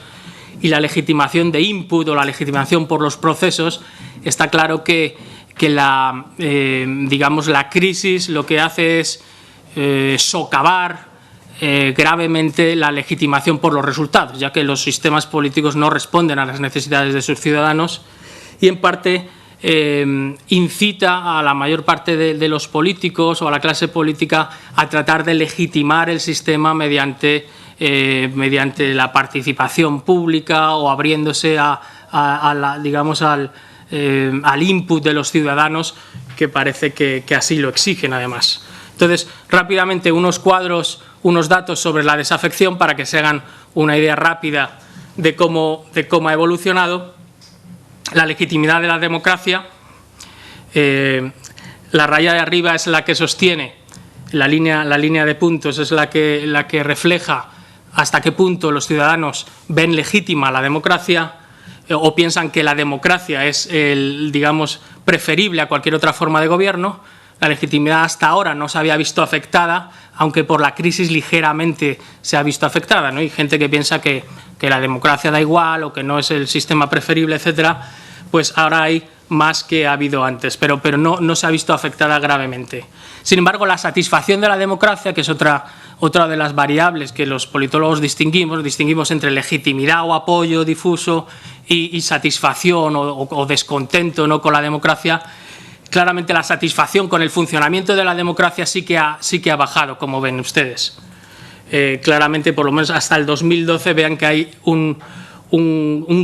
y la legitimación de input o la legitimación por los procesos, está claro que digamos, la crisis lo que hace es socavar gravemente la legitimación por los resultados, ya que los sistemas políticos no responden a las necesidades de sus ciudadanos y, en parte, incita a la mayor parte de los políticos o a la clase política a tratar de legitimar el sistema mediante la participación pública o abriéndose digamos, al input de los ciudadanos, que parece que así lo exigen, además. Entonces, rápidamente, unos datos sobre la desafección para que se hagan una idea rápida de cómo ha evolucionado. La legitimidad de la democracia, la raya de arriba es la que sostiene, la línea de puntos es la que refleja hasta qué punto los ciudadanos ven legítima la democracia o piensan que la democracia es, digamos, preferible a cualquier otra forma de gobierno. La legitimidad hasta ahora no se había visto afectada, aunque por la crisis ligeramente se ha visto afectada, ¿no? Hay gente que piensa que la democracia da igual o que no es el sistema preferible, etcétera. Pues ahora hay más que ha habido antes, pero no se ha visto afectada gravemente. Sin embargo, la satisfacción de la democracia, que es otra de las variables que los politólogos distinguimos entre legitimidad o apoyo difuso y satisfacción o descontento, ¿no?, con la democracia. Claramente la satisfacción con el funcionamiento de la democracia sí que ha bajado, como ven ustedes. Claramente, por lo menos hasta el 2012, vean que hay un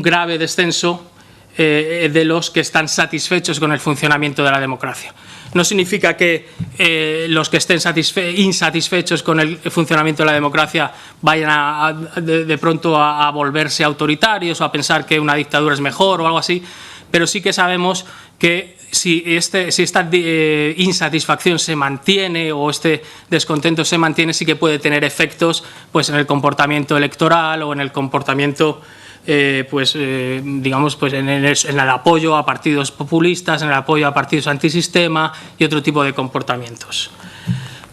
grave descenso de los que están satisfechos con el funcionamiento de la democracia. No significa que los que estén insatisfechos con el funcionamiento de la democracia vayan de pronto a volverse autoritarios o a pensar que una dictadura es mejor o algo así, pero sí que sabemos que si esta insatisfacción se mantiene o este descontento se mantiene, sí que puede tener efectos, pues, en el comportamiento electoral o en el comportamiento, digamos, pues en el apoyo a partidos populistas, en el apoyo a partidos antisistema y otro tipo de comportamientos.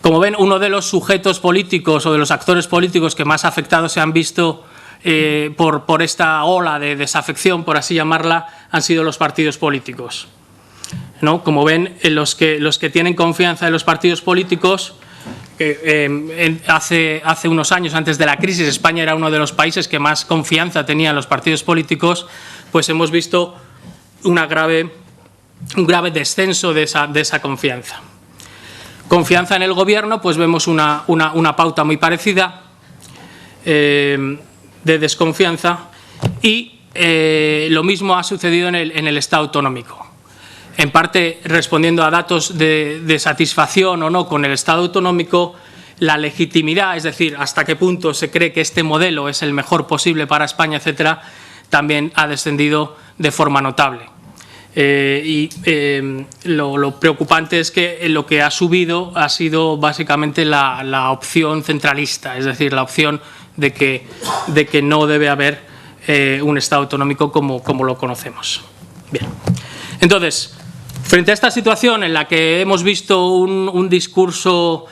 Como ven, uno de los sujetos políticos o de los actores políticos que más afectados se han visto por esta ola de desafección, por así llamarla, han sido los partidos políticos, ¿no? Como ven, los que tienen confianza en los partidos políticos, hace unos años, antes de la crisis, España era uno de los países que más confianza tenía en los partidos políticos, pues hemos visto un grave descenso de esa confianza. Confianza en el gobierno, pues vemos una pauta muy parecida de desconfianza, y lo mismo ha sucedido en el Estado autonómico. En parte respondiendo a datos de satisfacción o no con el Estado autonómico, la legitimidad, es decir, hasta qué punto se cree que este modelo es el mejor posible para España, etcétera, también ha descendido de forma notable. Lo preocupante es que lo que ha subido ha sido básicamente la opción centralista, es decir, la opción de que no debe haber un Estado autonómico como lo conocemos. Bien. Entonces, frente a esta situación en la que hemos visto un discurso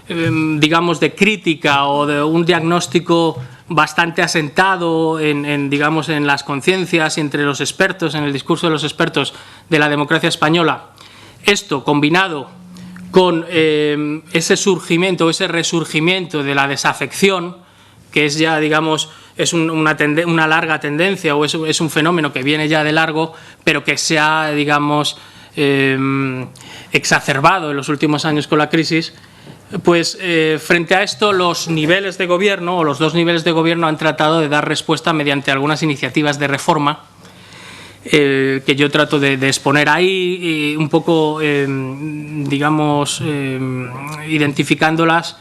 digamos, de crítica o de un diagnóstico bastante asentado digamos, en las conciencias y entre los expertos, en el discurso de los expertos de la democracia española, esto combinado con ese surgimiento, ese resurgimiento de la desafección, que es ya, digamos, es una larga tendencia o es un fenómeno que viene ya de largo, pero que se ha, digamos, exacerbado en los últimos años con la crisis, pues frente a esto los niveles de gobierno o los dos niveles de gobierno han tratado de dar respuesta mediante algunas iniciativas de reforma que yo trato de exponer ahí, un poco, digamos, identificándolas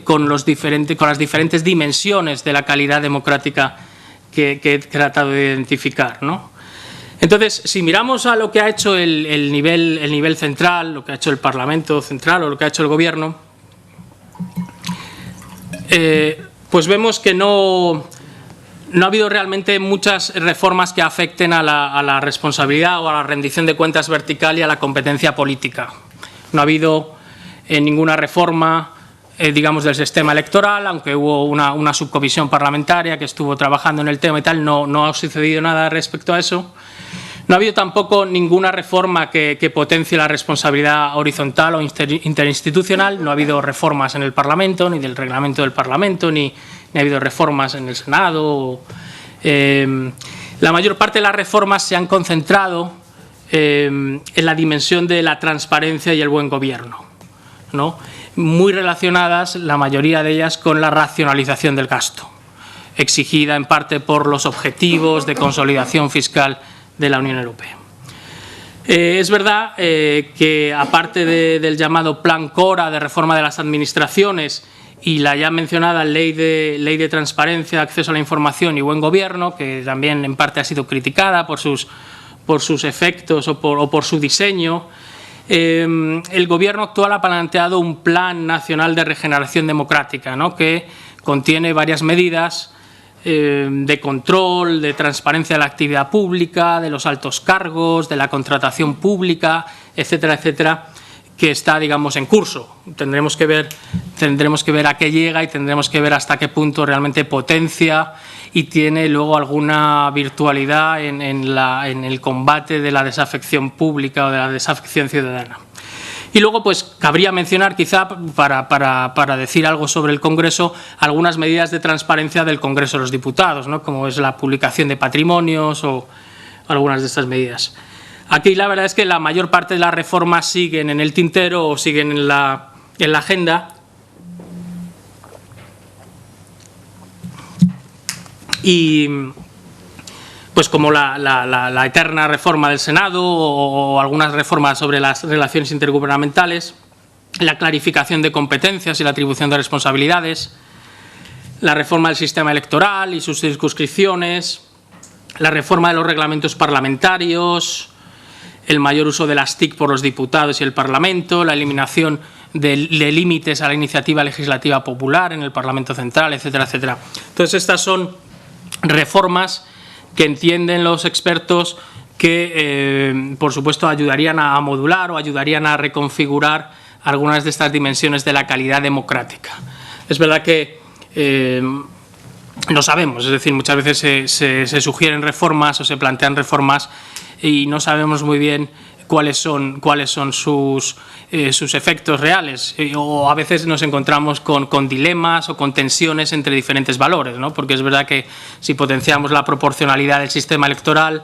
con las diferentes dimensiones de la calidad democrática que he tratado de identificar, ¿no? Entonces, si miramos a lo que ha hecho el nivel central, lo que ha hecho el Parlamento central o lo que ha hecho el Gobierno, pues vemos que no no ha habido realmente muchas reformas que afecten a la responsabilidad o a la rendición de cuentas vertical y a la competencia política. No ha habido ninguna reforma, digamos, del sistema electoral, aunque hubo una subcomisión parlamentaria que estuvo trabajando en el tema y tal, no ha sucedido nada respecto a eso. No ha habido tampoco ninguna reforma que potencie la responsabilidad horizontal o interinstitucional. No ha habido reformas en el Parlamento, ni del reglamento del Parlamento, ni ha habido reformas en el Senado. La mayor parte de las reformas se han concentrado en la dimensión de la transparencia y el buen gobierno, ¿no? Muy relacionadas, la mayoría de ellas, con la racionalización del gasto, exigida en parte por los objetivos de consolidación fiscal de la Unión Europea. Es verdad que, aparte del llamado Plan Cora de reforma de las administraciones y la ya mencionada Ley de Transparencia, Acceso a la Información y Buen Gobierno, que también en parte ha sido criticada por sus efectos o por su diseño, el Gobierno actual ha planteado un Plan Nacional de Regeneración Democrática, ¿no?, que contiene varias medidas de control, de transparencia de la actividad pública, de los altos cargos, de la contratación pública, etcétera, etcétera, que está, digamos, en curso. Tendremos que ver a qué llega y tendremos que ver hasta qué punto realmente potencia y tiene luego alguna virtualidad en el combate de la desafección pública o de la desafección ciudadana. Y luego, pues, cabría mencionar, quizá, para decir algo sobre el Congreso, algunas medidas de transparencia del Congreso de los Diputados, ¿no?, como es la publicación de patrimonios o algunas de estas medidas. Aquí la verdad es que la mayor parte de las reformas siguen en el tintero o siguen en la agenda. Y pues como la eterna reforma del Senado o algunas reformas sobre las relaciones intergubernamentales, la clarificación de competencias y la atribución de responsabilidades, la reforma del sistema electoral y sus circunscripciones, la reforma de los reglamentos parlamentarios, el mayor uso de las TIC por los diputados y el Parlamento, la eliminación de límites a la iniciativa legislativa popular en el Parlamento Central, etcétera, etcétera. Entonces, estas son reformas que entienden los expertos que, por supuesto, ayudarían a modular o ayudarían a reconfigurar algunas de estas dimensiones de la calidad democrática. Es verdad que no sabemos, es decir, muchas veces se sugieren reformas o se plantean reformas y no sabemos muy bien cuáles son sus efectos reales, o a veces nos encontramos con dilemas o con tensiones entre diferentes valores, ¿no? Porque es verdad que si potenciamos la proporcionalidad del sistema electoral,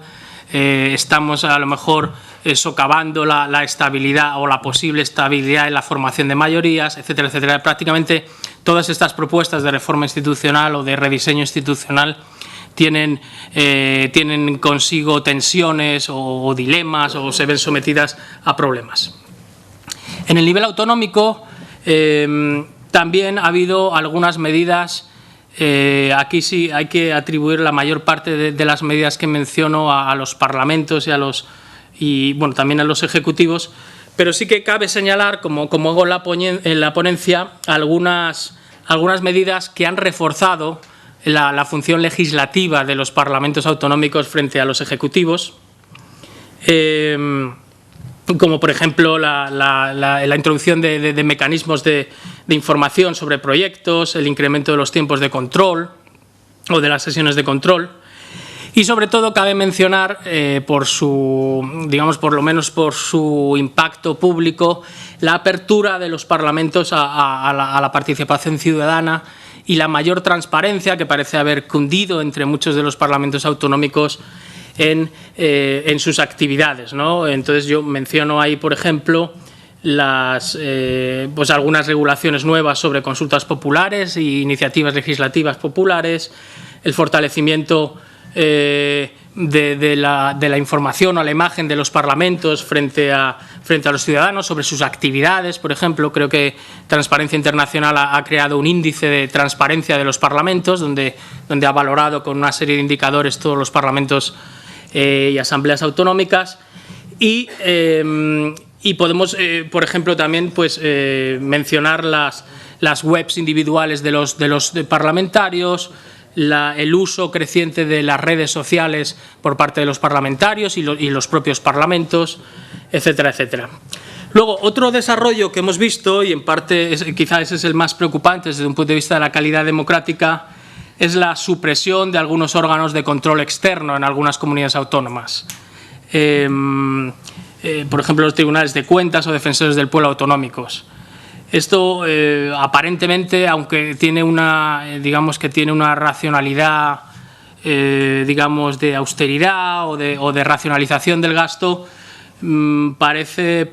estamos a lo mejor socavando la estabilidad o la posible estabilidad en la formación de mayorías, etcétera, etcétera. Prácticamente todas estas propuestas de reforma institucional o de rediseño institucional tienen consigo tensiones o dilemas o se ven sometidas a problemas. En el nivel autonómico también ha habido algunas medidas. Aquí sí hay que atribuir la mayor parte de las medidas que menciono a los parlamentos y bueno, también a los ejecutivos, pero sí que cabe señalar, como hago en la ponencia, algunas medidas que han reforzado la función legislativa de los parlamentos autonómicos frente a los ejecutivos, como por ejemplo la introducción de mecanismos de información sobre proyectos, el incremento de los tiempos de control o de las sesiones de control. Y sobre todo cabe mencionar, por lo menos por su impacto público, la apertura de los parlamentos a la participación ciudadana y la mayor transparencia que parece haber cundido entre muchos de los parlamentos autonómicos en sus actividades, ¿no? Entonces yo menciono ahí, por ejemplo, pues algunas regulaciones nuevas sobre consultas populares e iniciativas legislativas populares, el fortalecimiento de la información o la imagen de los parlamentos frente a los ciudadanos sobre sus actividades. Por ejemplo, creo que Transparencia Internacional ha creado un índice de transparencia de los parlamentos donde ha valorado con una serie de indicadores todos los parlamentos y asambleas autonómicas y podemos, por ejemplo, también pues, mencionar las webs individuales de los parlamentarios, el uso creciente de las redes sociales por parte de los parlamentarios y los propios parlamentos, etcétera, etcétera. Luego, otro desarrollo que hemos visto, y en parte quizá ese es el más preocupante desde un punto de vista de la calidad democrática, es la supresión de algunos órganos de control externo en algunas comunidades autónomas. Por ejemplo, los tribunales de cuentas o defensores del pueblo autonómicos. Esto aparentemente, aunque tiene digamos que tiene una racionalidad, digamos, de austeridad o de racionalización del gasto, parece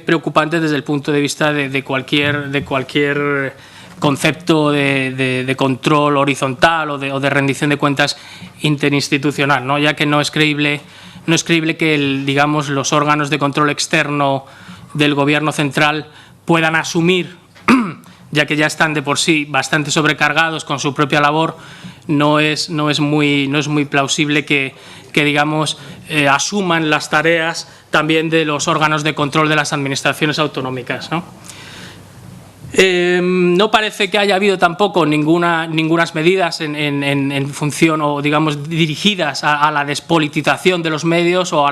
preocupante desde el punto de vista de cualquier concepto de control horizontal o de rendición de cuentas interinstitucional, ¿no? Ya que no es creíble que digamos, los órganos de control externo del Gobierno central puedan asumir, ya que ya están de por sí bastante sobrecargados con su propia labor, no es muy plausible que digamos, asuman las tareas también de los órganos de control de las administraciones autonómicas, ¿no? No parece que haya habido tampoco ningunas medidas en función o, digamos, dirigidas a la despolitización de los medios o a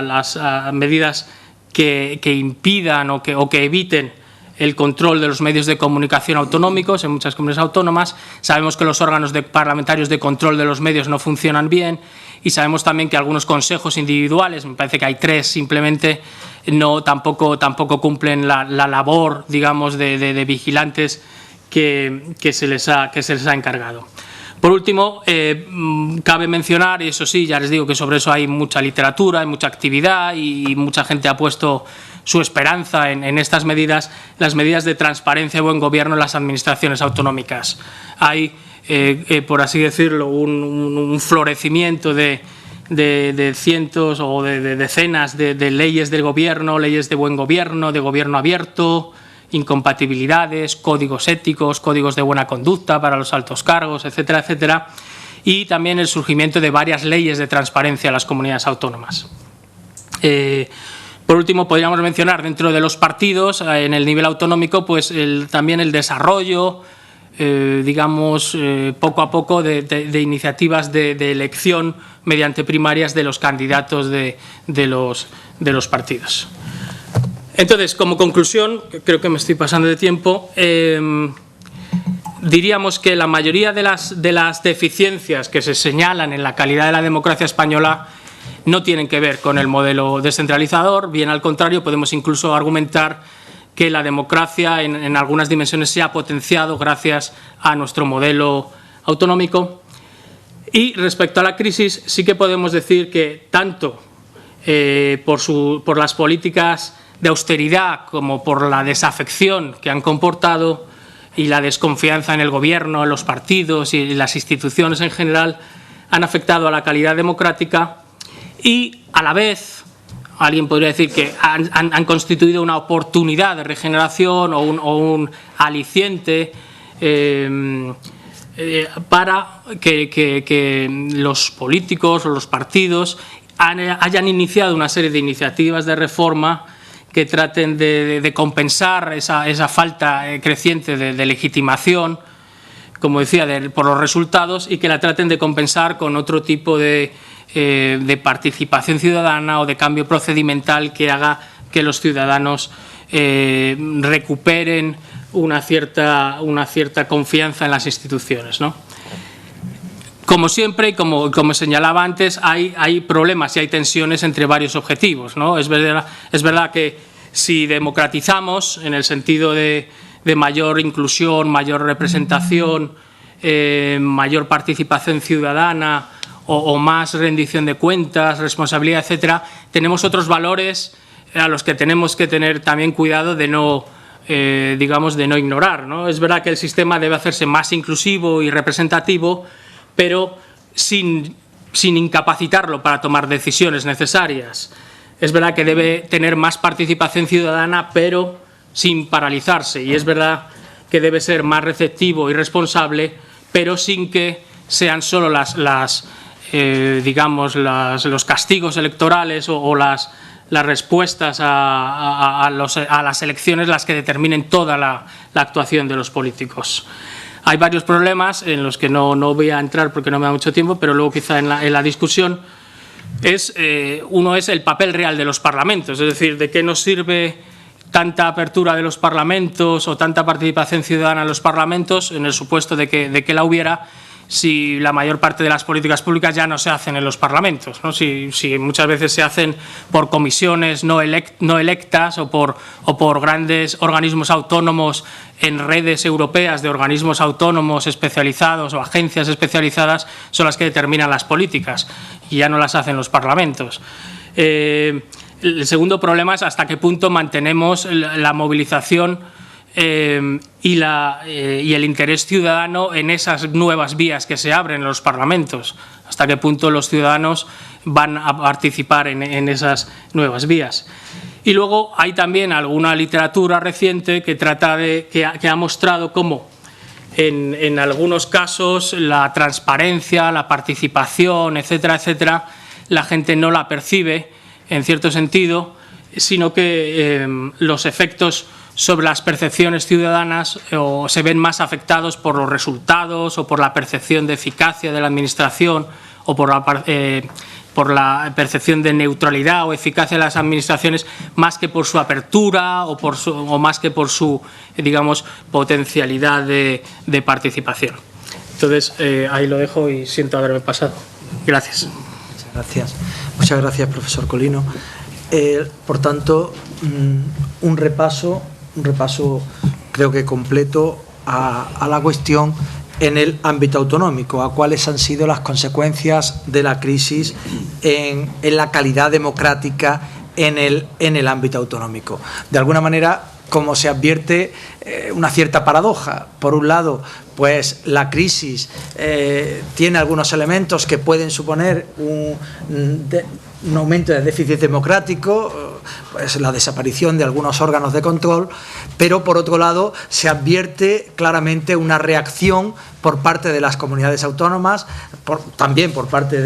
las medidas que impidan o que eviten el control de los medios de comunicación autonómicos en muchas comunidades autónomas. Sabemos que los órganos parlamentarios de control de los medios no funcionan bien y sabemos también que algunos consejos individuales, me parece que hay 3 simplemente, tampoco cumplen la labor, digamos, de vigilantes que se les ha encargado. Por último, cabe mencionar, y eso sí, ya les digo que sobre eso hay mucha literatura, hay mucha actividad y mucha gente ha puesto su esperanza en estas medidas, las medidas de transparencia y buen gobierno en las administraciones autonómicas. Hay, por así decirlo, un florecimiento de cientos o de decenas de leyes del gobierno, leyes de buen gobierno, de gobierno abierto, incompatibilidades, códigos éticos, códigos de buena conducta para los altos cargos, etcétera, etcétera, y también el surgimiento de varias leyes de transparencia en las comunidades autónomas. Por último, podríamos mencionar dentro de los partidos, en el nivel autonómico, pues también el desarrollo, digamos, poco a poco de iniciativas de elección mediante primarias de los candidatos de los partidos. Entonces, como conclusión, creo que me estoy pasando de tiempo, diríamos que la mayoría de las deficiencias que se señalan en la calidad de la democracia española no tienen que ver con el modelo descentralizador, bien al contrario, podemos incluso argumentar que la democracia en algunas dimensiones se ha potenciado gracias a nuestro modelo autonómico. Y respecto a la crisis, sí que podemos decir que tanto por las políticas de austeridad como por la desafección que han comportado y la desconfianza en el gobierno, en los partidos y en las instituciones en general han afectado a la calidad democrática y a la vez alguien podría decir que han constituido una oportunidad de regeneración o un aliciente para que los políticos o los partidos hayan iniciado una serie de iniciativas de reforma que traten de compensar esa falta creciente de legitimación, como decía, por los resultados, y que la traten de compensar con otro tipo de participación ciudadana o de cambio procedimental que haga que los ciudadanos recuperen una cierta confianza en las instituciones, ¿no? Como siempre, y como señalaba antes, hay problemas y hay tensiones entre varios objetivos, ¿no? Es verdad que si democratizamos en el sentido de mayor inclusión, mayor representación, mayor participación ciudadana o más rendición de cuentas, responsabilidad, etcétera, tenemos otros valores a los que tenemos que tener también cuidado de no ignorar, ¿no? Es verdad que el sistema debe hacerse más inclusivo y representativo, pero sin incapacitarlo para tomar decisiones necesarias. Es verdad que debe tener más participación ciudadana, pero sin paralizarse. Y es verdad que debe ser más receptivo y responsable, pero sin que sean solo los castigos electorales o las respuestas a las elecciones las que determinen toda la actuación de los políticos. Hay varios problemas en los que no voy a entrar porque no me da mucho tiempo, pero luego quizá en la discusión uno es el papel real de los parlamentos, es decir, de qué nos sirve tanta apertura de los parlamentos o tanta participación ciudadana en los parlamentos en el supuesto de que la hubiera, si la mayor parte de las políticas públicas ya no se hacen en los parlamentos, ¿no? Si muchas veces se hacen por comisiones no electas o por grandes organismos autónomos en redes europeas de organismos autónomos especializados o agencias especializadas, son las que determinan las políticas y ya no las hacen los parlamentos. El segundo problema es hasta qué punto mantenemos la movilización y el interés ciudadano en esas nuevas vías que se abren en los parlamentos, hasta qué punto los ciudadanos van a participar en esas nuevas vías. Y luego hay también alguna literatura reciente que que ha mostrado cómo en algunos casos la transparencia, la participación, etcétera, etcétera, la gente no la percibe en cierto sentido, sino que los efectos sobre las percepciones ciudadanas se ven más afectados por los resultados o por la percepción de eficacia de la administración o por la percepción de neutralidad o eficacia de las administraciones, más que por su apertura o más que por su, digamos, potencialidad de participación. Entonces, ahí lo dejo y siento haberme pasado. Gracias. Muchas gracias, profesor Colino. Por tanto, un repaso creo que completo a la cuestión en el ámbito autonómico, a cuáles han sido las consecuencias de la crisis en la calidad democrática en el ámbito autonómico. De alguna manera, como se advierte, una cierta paradoja. Por un lado, pues la crisis tiene algunos elementos que pueden suponer un aumento del déficit democrático, pues la desaparición de algunos órganos de control, pero por otro lado se advierte claramente una reacción por parte de las comunidades autónomas, también por parte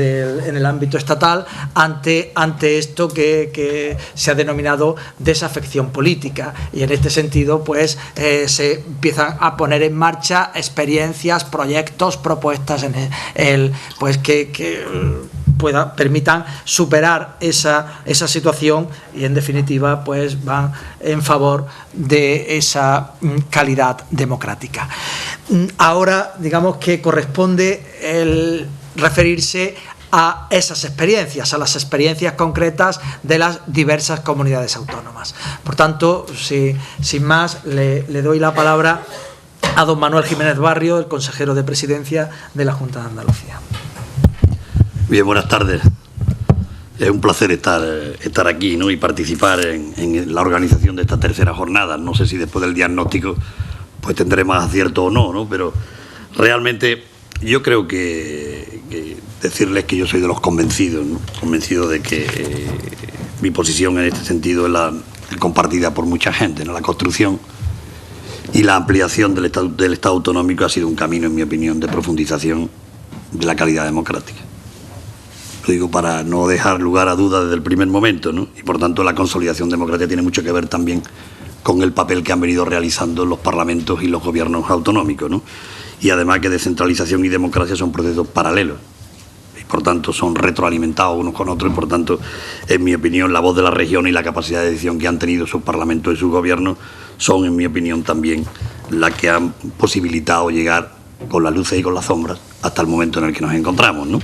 en el ámbito estatal, ante esto que se ha denominado desafección política. Y en este sentido, pues se empiezan a poner en marcha experiencias, proyectos, propuestas pues que permitan superar esa situación y, en definitiva, pues van en favor de esa calidad democrática. Ahora, digamos que corresponde el referirse a esas experiencias, a las experiencias concretas de las diversas comunidades autónomas. Por tanto, sin más, le doy la palabra a don Manuel Jiménez Barrio, el consejero de Presidencia de la Junta de Andalucía. Bien, buenas tardes. Es un placer estar aquí, ¿no?, y participar en la organización de esta tercera jornada. No sé si después del diagnóstico pues tendré más acierto o no, pero realmente yo creo que decirles que yo soy de los convencidos, ¿no?, convencido de que mi posición en este sentido es la compartida por mucha gente, ¿no? La construcción y la ampliación del Estado autonómico ha sido un camino, en mi opinión, de profundización de la calidad democrática. Lo digo para no dejar lugar a dudas desde el primer momento, ¿no? Y por tanto la consolidación democrática tiene mucho que ver también con el papel que han venido realizando los parlamentos y los gobiernos autonómicos, ¿no? Y además que descentralización y democracia son procesos paralelos y por tanto son retroalimentados unos con otros y por tanto, en mi opinión, la voz de la región y la capacidad de decisión que han tenido sus parlamentos y sus gobiernos son, en mi opinión, también las que han posibilitado llegar con las luces y con las sombras hasta el momento en el que nos encontramos, ¿no?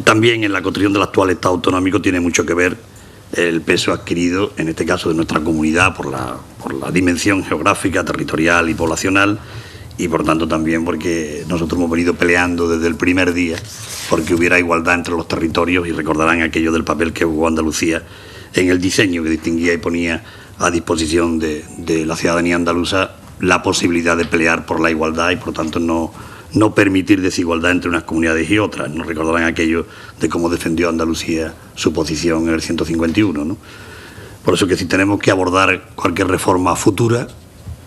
También en la construcción del actual Estado autonómico tiene mucho que ver el peso adquirido, en este caso de nuestra comunidad, por la dimensión geográfica, territorial y poblacional, y por tanto también porque nosotros hemos venido peleando desde el primer día porque hubiera igualdad entre los territorios, y recordarán aquello del papel que jugó Andalucía en el diseño que distinguía y ponía a disposición de la ciudadanía andaluza la posibilidad de pelear por la igualdad y por tanto no permitir desigualdad entre unas comunidades y otras. Nos recordarán aquello de cómo defendió Andalucía su posición en el 151, ¿no? Por eso que si tenemos que abordar cualquier reforma futura,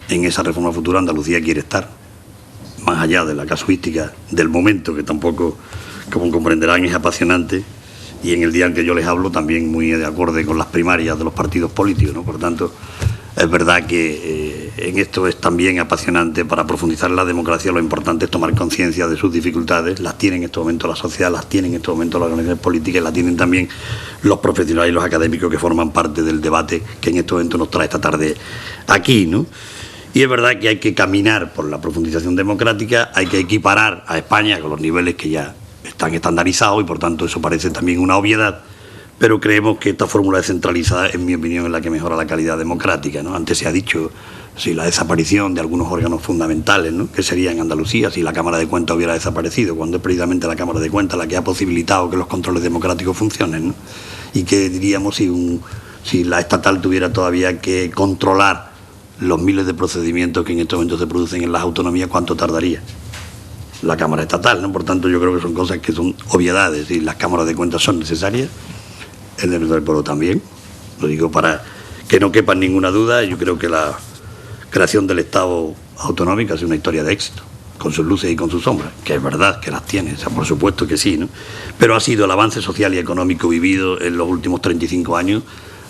en esa reforma futura Andalucía quiere estar, más allá de la casuística del momento, que tampoco, como comprenderán, es apasionante, y en el día en que yo les hablo también muy de acuerdo con las primarias de los partidos políticos, ¿no? Por tanto, Es verdad que en esto es también apasionante. Para profundizar en la democracia lo importante es tomar conciencia de sus dificultades. Las tiene en este momento la sociedad, las tienen en este momento las organizaciones políticas y las tienen también los profesionales y los académicos que forman parte del debate que en este momento nos trae esta tarde aquí, ¿no? Y es verdad que hay que caminar por la profundización democrática, hay que equiparar a España con los niveles que ya están estandarizados y por tanto eso parece también una obviedad. Pero creemos que esta fórmula descentralizada, en mi opinión, es la que mejora la calidad democrática, ¿no? Antes se ha dicho si la desaparición de algunos órganos fundamentales, ¿no? Que sería en Andalucía si la Cámara de Cuentas hubiera desaparecido, cuando es precisamente la Cámara de Cuentas la que ha posibilitado que los controles democráticos funcionen, ¿no? Y que diríamos si la estatal tuviera todavía que controlar los miles de procedimientos que en estos momentos se producen en las autonomías, ¿cuánto tardaría la Cámara estatal, ¿no? Por tanto, yo creo que son cosas que son obviedades y las cámaras de cuentas son necesarias. El del pueblo también, lo digo para que no quepa ninguna duda. Yo creo que la creación del Estado autonómico ha sido una historia de éxito, con sus luces y con sus sombras, que es verdad que las tiene, o sea, por supuesto que sí, ¿no? Pero ha sido el avance social y económico vivido en los últimos 35 años,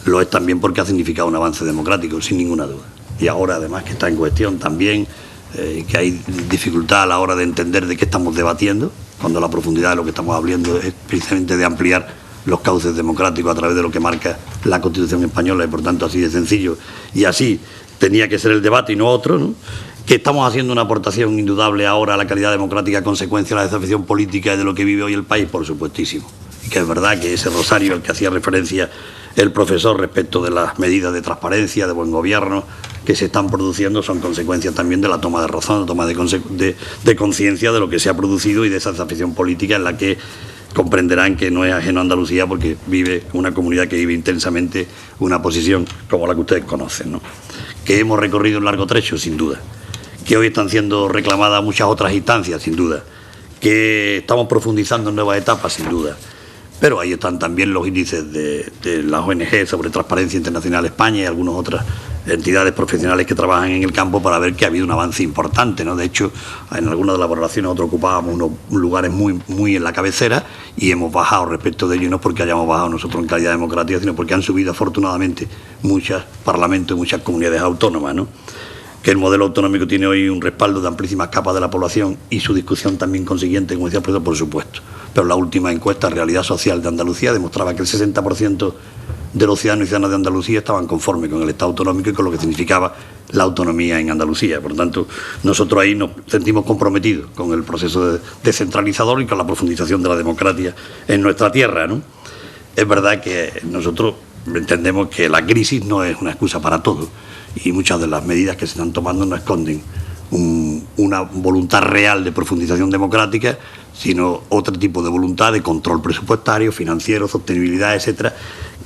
lo es también porque ha significado un avance democrático, sin ninguna duda. Y ahora, además, que está en cuestión también, que hay dificultad a la hora de entender de qué estamos debatiendo, cuando la profundidad de lo que estamos hablando es precisamente de ampliar los cauces democráticos a través de lo que marca la Constitución española y por tanto así de sencillo y así tenía que ser el debate y no otro, ¿no? Que estamos haciendo una aportación indudable ahora a la calidad democrática a consecuencia de la desafección política y de lo que vive hoy el país, por supuestísimo. Y que es verdad que ese rosario al que hacía referencia el profesor respecto de las medidas de transparencia, de buen gobierno que se están produciendo son consecuencias también de la toma de razón, la toma de conciencia de lo que se ha producido y de esa desafección política en la que comprenderán que no es ajeno a Andalucía porque vive una comunidad que vive intensamente una posición como la que ustedes conocen, ¿no? Que hemos recorrido un largo trecho, sin duda. Que hoy están siendo reclamadas muchas otras instancias, sin duda. Que estamos profundizando en nuevas etapas, sin duda. Pero ahí están también los índices de las ONG sobre Transparencia Internacional España y algunas otras entidades profesionales que trabajan en el campo para ver que ha habido un avance importante, ¿no? De hecho, en algunas de las valoraciones nosotros ocupábamos unos lugares muy en la cabecera y hemos bajado respecto de ello, no porque hayamos bajado nosotros en calidad democrática, sino porque han subido afortunadamente muchos parlamentos y muchas comunidades autónomas, ¿no? Que el modelo autonómico tiene hoy un respaldo de amplísimas capas de la población y su discusión también consiguiente, como decía el profesor, por supuesto. Pero la última encuesta, Realidad Social de Andalucía, demostraba que el 60% de los ciudadanos y ciudadanas de Andalucía estaban conformes con el Estado autonómico y con lo que significaba la autonomía en Andalucía. Por tanto, nosotros ahí nos sentimos comprometidos con el proceso descentralizador y con la profundización de la democracia en nuestra tierra, ¿no? Es verdad que nosotros entendemos que la crisis no es una excusa para todo y muchas de las medidas que se están tomando no esconden una voluntad real de profundización democrática, sino otro tipo de voluntad de control presupuestario, financiero, sostenibilidad, etcétera,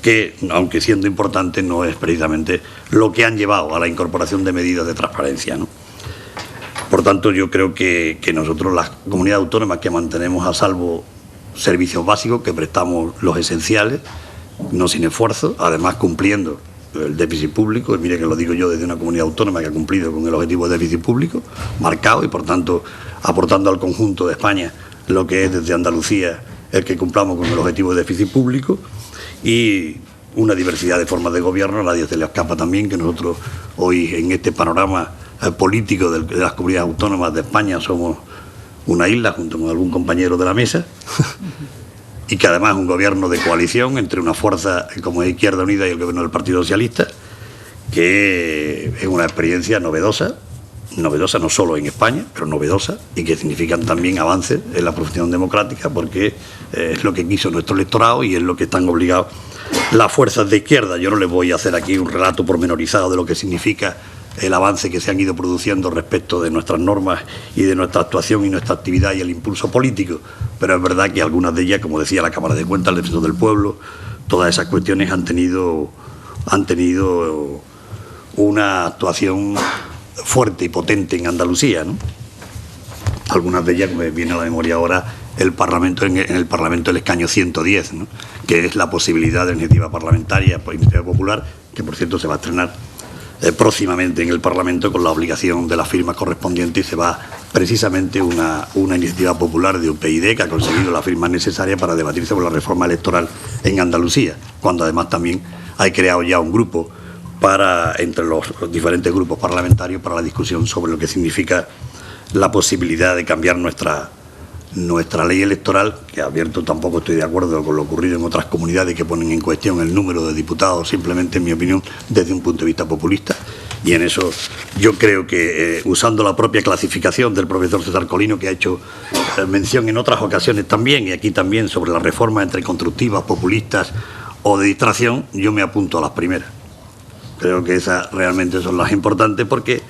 que, aunque siendo importante, no es precisamente lo que han llevado a la incorporación de medidas de transparencia, ¿no? Por tanto, yo creo que nosotros, las comunidades autónomas que mantenemos a salvo servicios básicos, que prestamos los esenciales, no sin esfuerzo, además cumpliendo el déficit público, y mire que lo digo yo desde una comunidad autónoma que ha cumplido con el objetivo de déficit público marcado y por tanto aportando al conjunto de España lo que es desde Andalucía el que cumplamos con el objetivo de déficit público y una diversidad de formas de gobierno. A nadie se le escapa también que nosotros hoy en este panorama político de las comunidades autónomas de España somos una isla junto con algún compañero de la mesa y que además es un gobierno de coalición entre una fuerza como es Izquierda Unida y el gobierno del Partido Socialista, que es una experiencia novedosa no solo en España, pero novedosa, y que significan también avances en la profesión democrática, porque es lo que quiso nuestro electorado y es lo que están obligados las fuerzas de izquierda. Yo no les voy a hacer aquí un relato pormenorizado de lo que significa el avance que se han ido produciendo respecto de nuestras normas y de nuestra actuación y nuestra actividad y el impulso político, pero es verdad que algunas de ellas, como decía la Cámara de Cuentas, el Defensor del Pueblo, todas esas cuestiones han tenido una actuación fuerte y potente en Andalucía, ¿no? Algunas de ellas, me viene a la memoria ahora, el Parlamento en el Parlamento del escaño 110, ¿no? Que es la posibilidad de iniciativa parlamentaria por iniciativa popular, que por cierto se va a estrenar próximamente en el Parlamento con la obligación de las firmas correspondientes, y se va precisamente una iniciativa popular de UPyD que ha conseguido las firmas necesarias para debatir sobre la reforma electoral en Andalucía, cuando además también hay creado ya un grupo entre los diferentes grupos parlamentarios para la discusión sobre lo que significa la posibilidad de cambiar nuestra ley electoral, que abierto tampoco estoy de acuerdo con lo ocurrido en otras comunidades que ponen en cuestión el número de diputados, simplemente, en mi opinión, desde un punto de vista populista. Y en eso yo creo que, usando la propia clasificación del profesor César Colino, que ha hecho mención en otras ocasiones también, y aquí también, sobre las reformas entre constructivas, populistas o de distracción, yo me apunto a las primeras. Creo que esas realmente son las importantes, porque,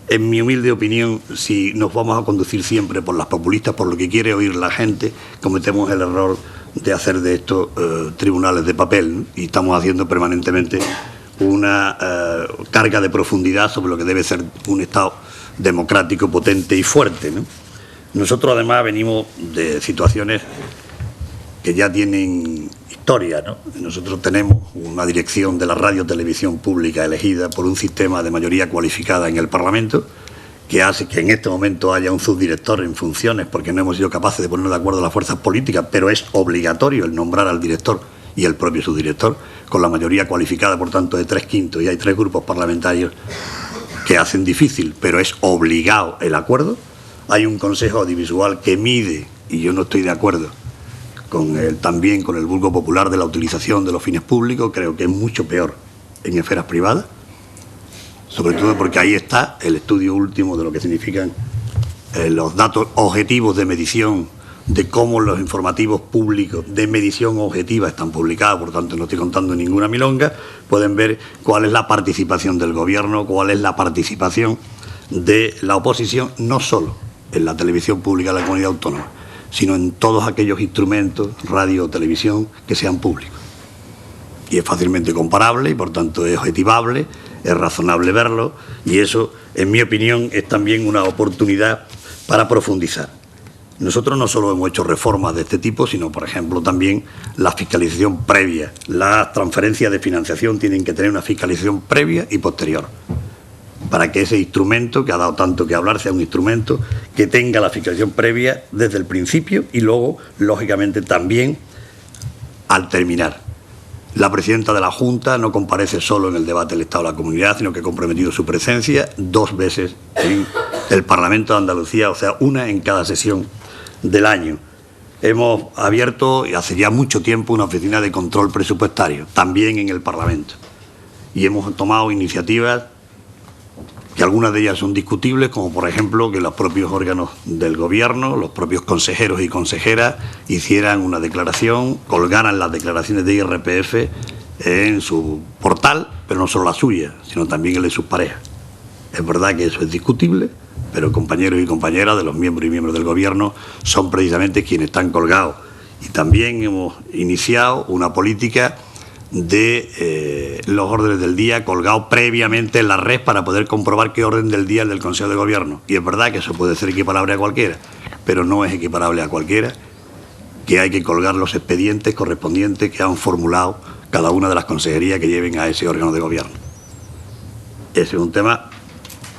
en mi humilde opinión, si nos vamos a conducir siempre por las populistas, por lo que quiere oír la gente, cometemos el error de hacer de estos tribunales de papel, ¿no? Y estamos haciendo permanentemente una carga de profundidad sobre lo que debe ser un Estado democrático, potente y fuerte, ¿no? Nosotros, además, venimos de situaciones que ya tienen historia, ¿no? Nosotros tenemos una dirección de la radio-televisión pública elegida por un sistema de mayoría cualificada en el Parlamento, que hace que en este momento haya un subdirector en funciones, porque no hemos sido capaces de ponernos de acuerdo las fuerzas políticas, pero es obligatorio el nombrar al director y el propio subdirector, con la mayoría cualificada, por tanto, de 3/5, y hay 3 grupos parlamentarios que hacen difícil, pero es obligado el acuerdo. Hay un Consejo Audiovisual que mide, y yo no estoy de acuerdo también con el vulgo popular de la utilización de los fines públicos, creo que es mucho peor en esferas privadas, sobre todo porque ahí está el estudio último de lo que significan los datos objetivos de medición, de cómo los informativos públicos de medición objetiva están publicados, por tanto no estoy contando ninguna milonga. Pueden ver cuál es la participación del gobierno, cuál es la participación de la oposición, no solo en la televisión pública de la comunidad autónoma, sino en todos aquellos instrumentos, radio o televisión, que sean públicos. Y es fácilmente comparable y, por tanto, es objetivable, es razonable verlo, y eso, en mi opinión, es también una oportunidad para profundizar. Nosotros no solo hemos hecho reformas de este tipo, sino, por ejemplo, también la fiscalización previa. Las transferencias de financiación tienen que tener una fiscalización previa y posterior, para que ese instrumento, que ha dado tanto que hablar, sea un instrumento que tenga la fiscalización previa desde el principio y luego, lógicamente, también al terminar. La presidenta de la Junta no comparece solo en el debate del Estado de la Comunidad, sino que ha comprometido su presencia 2 veces en el Parlamento de Andalucía, o sea, una en cada sesión del año. Hemos abierto, y hace ya mucho tiempo, una oficina de control presupuestario, también en el Parlamento. Y hemos tomado iniciativas que algunas de ellas son discutibles, como por ejemplo que los propios órganos del Gobierno, los propios consejeros y consejeras, hicieran una declaración, colgaran las declaraciones de IRPF en su portal, pero no solo la suya, sino también el de sus parejas. Es verdad que eso es discutible, pero compañeros y compañeras de los miembros y miembros del Gobierno son precisamente quienes están colgados. Y también hemos iniciado una política de los órdenes del día colgados previamente en la red para poder comprobar qué orden del día es del Consejo de Gobierno. Y es verdad que eso puede ser equiparable a cualquiera, pero no es equiparable a cualquiera, que hay que colgar los expedientes correspondientes que han formulado cada una de las consejerías que lleven a ese órgano de gobierno. Ese es un tema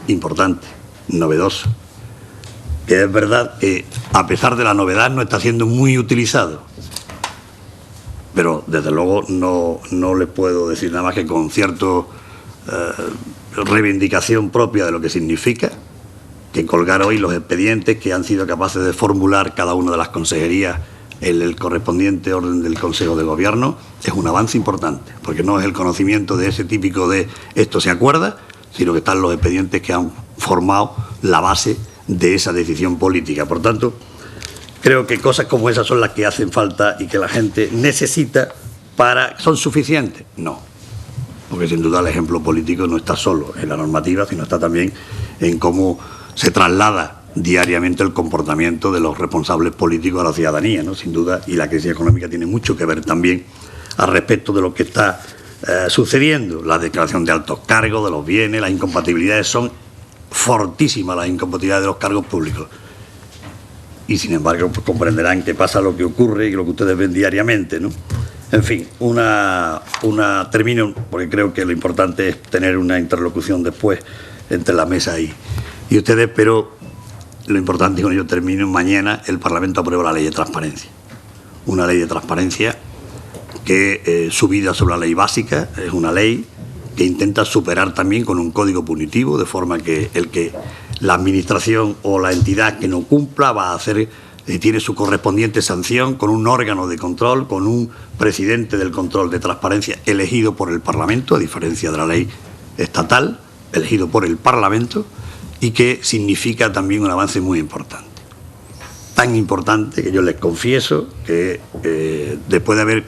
importante, novedoso, que es verdad que, a pesar de la novedad, no está siendo muy utilizado. Pero, desde luego, no les puedo decir nada más que con cierta reivindicación propia de lo que significa que colgar hoy los expedientes que han sido capaces de formular cada una de las consejerías en el correspondiente orden del Consejo de Gobierno es un avance importante, porque no es el conocimiento de ese típico de esto se acuerda, sino que están los expedientes que han formado la base de esa decisión política. Por tanto, creo que cosas como esas son las que hacen falta y que la gente necesita ¿Son suficientes? No, porque sin duda el ejemplo político no está solo en la normativa, sino está también en cómo se traslada diariamente el comportamiento de los responsables políticos a la ciudadanía, ¿no? Sin duda, y la crisis económica tiene mucho que ver también al respecto de lo que está sucediendo. La declaración de altos cargos, de los bienes, las incompatibilidades son fortísimas, las incompatibilidades de los cargos públicos. Y sin embargo, pues comprenderán que pasa lo que ocurre y lo que ustedes ven diariamente, ¿no? En fin, termino, porque creo que lo importante es tener una interlocución después entre la mesa y ustedes, pero lo importante es que yo termino, mañana el Parlamento aprueba la ley de transparencia. Una ley de transparencia que, subida sobre la ley básica, es una ley que intenta superar también con un código punitivo, de forma que la administración o la entidad que no cumpla va a hacer, tiene su correspondiente sanción con un órgano de control, con un presidente del control de transparencia elegido por el Parlamento, a diferencia de la ley estatal, elegido por el Parlamento, y que significa también un avance muy importante. Tan importante que yo les confieso que después de haber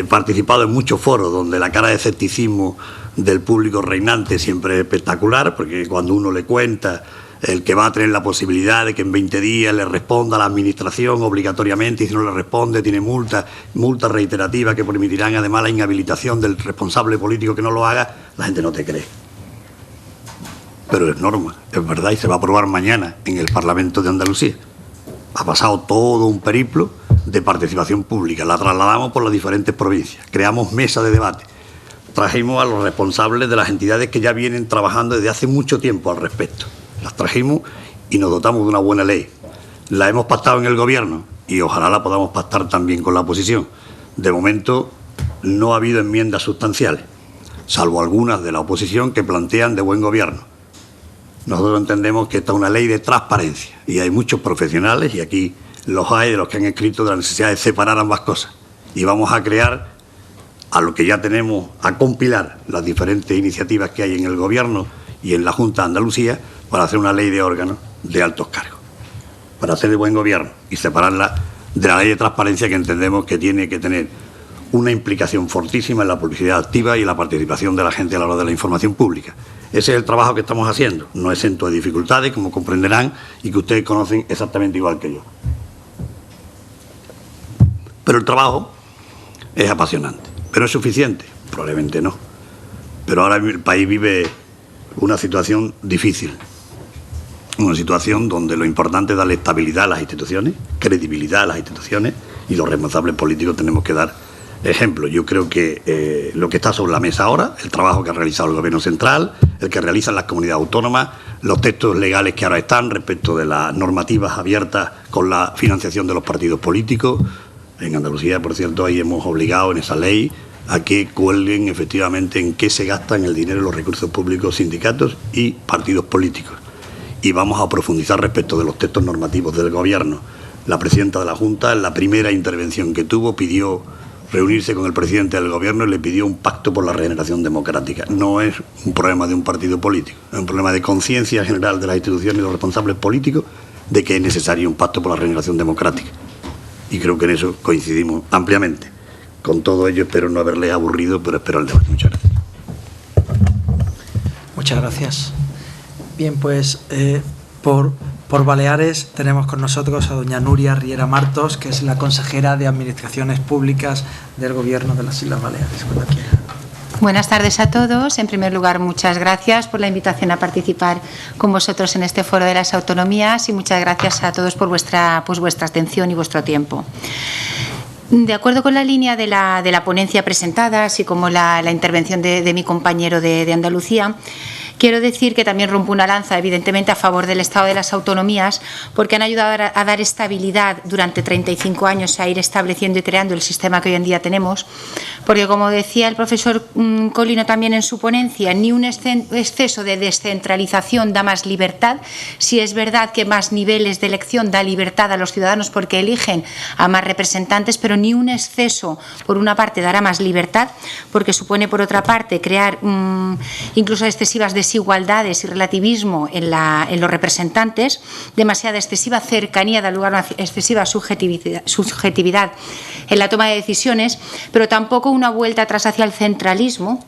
participado en muchos foros donde la cara de escepticismo del público reinante siempre es espectacular, porque cuando uno le cuenta el que va a tener la posibilidad de que en 20 días le responda a la administración obligatoriamente, y si no le responde tiene multas reiterativas que permitirán además la inhabilitación del responsable político que no lo haga, la gente no te cree. Pero es norma, es verdad, y se va a aprobar mañana en el Parlamento de Andalucía. Ha pasado todo un periplo de participación pública, la trasladamos por las diferentes provincias, creamos mesas de debate, trajimos a los responsables de las entidades que ya vienen trabajando desde hace mucho tiempo al respecto. Las trajimos y nos dotamos de una buena ley. La hemos pactado en el Gobierno y ojalá la podamos pactar también con la oposición. De momento no ha habido enmiendas sustanciales, salvo algunas de la oposición que plantean de buen gobierno. Nosotros entendemos que esta es una ley de transparencia y hay muchos profesionales, y aquí los hay, de los que han escrito, de la necesidad de separar ambas cosas. Y vamos a crear, a lo que ya tenemos, a compilar las diferentes iniciativas que hay en el Gobierno y en la Junta de Andalucía para hacer una ley de órganos de altos cargos, para hacer de buen gobierno y separarla de la ley de transparencia, que entendemos que tiene que tener una implicación fortísima en la publicidad activa y en la participación de la gente a la hora de la información pública. Ese es el trabajo que estamos haciendo, no exento de dificultades, como comprenderán, y que ustedes conocen exactamente igual que yo. Pero el trabajo es apasionante. ¿Pero es suficiente? Probablemente no. Pero ahora el país vive una situación difícil. Una situación donde lo importante es darle estabilidad a las instituciones, credibilidad a las instituciones, y los responsables políticos tenemos que dar ejemplo. Yo creo que lo que está sobre la mesa ahora, el trabajo que ha realizado el Gobierno central, el que realizan las comunidades autónomas, los textos legales que ahora están respecto de las normativas abiertas con la financiación de los partidos políticos. En Andalucía, por cierto, ahí hemos obligado en esa ley a que cuelguen efectivamente en qué se gastan el dinero y los recursos públicos sindicatos y partidos políticos. Y vamos a profundizar respecto de los textos normativos del Gobierno. La presidenta de la Junta, en la primera intervención que tuvo, pidió reunirse con el presidente del Gobierno y le pidió un pacto por la regeneración democrática. No es un problema de un partido político, es un problema de conciencia general de las instituciones y los responsables políticos de que es necesario un pacto por la regeneración democrática. Y creo que en eso coincidimos ampliamente. Con todo ello espero no haberles aburrido, pero espero el debate. Muchas gracias. Muchas gracias. Bien, pues por Baleares tenemos con nosotros a doña Nuria Riera Martos, que es la consejera de Administraciones Públicas del Gobierno de las Islas Baleares. Cuando quiera. Buenas tardes a todos. En primer lugar, muchas gracias por la invitación a participar con vosotros en este Foro de las Autonomías, y muchas gracias a todos por vuestra atención y vuestro tiempo. De acuerdo con la línea de la ponencia presentada, así como la intervención de mi compañero de Andalucía, quiero decir que también rompo una lanza, evidentemente, a favor del Estado de las Autonomías, porque han ayudado a dar estabilidad durante 35 años, a ir estableciendo y creando el sistema que hoy en día tenemos, porque, como decía el profesor Colino también en su ponencia, ni un exceso de descentralización da más libertad. Sí es verdad que más niveles de elección da libertad a los ciudadanos porque eligen a más representantes, pero ni un exceso, por una parte, dará más libertad, porque supone, por otra parte, crear incluso excesivas desigualdades y relativismo en los representantes, demasiada excesiva cercanía da lugar a una excesiva subjetividad en la toma de decisiones, pero tampoco una vuelta atrás hacia el centralismo.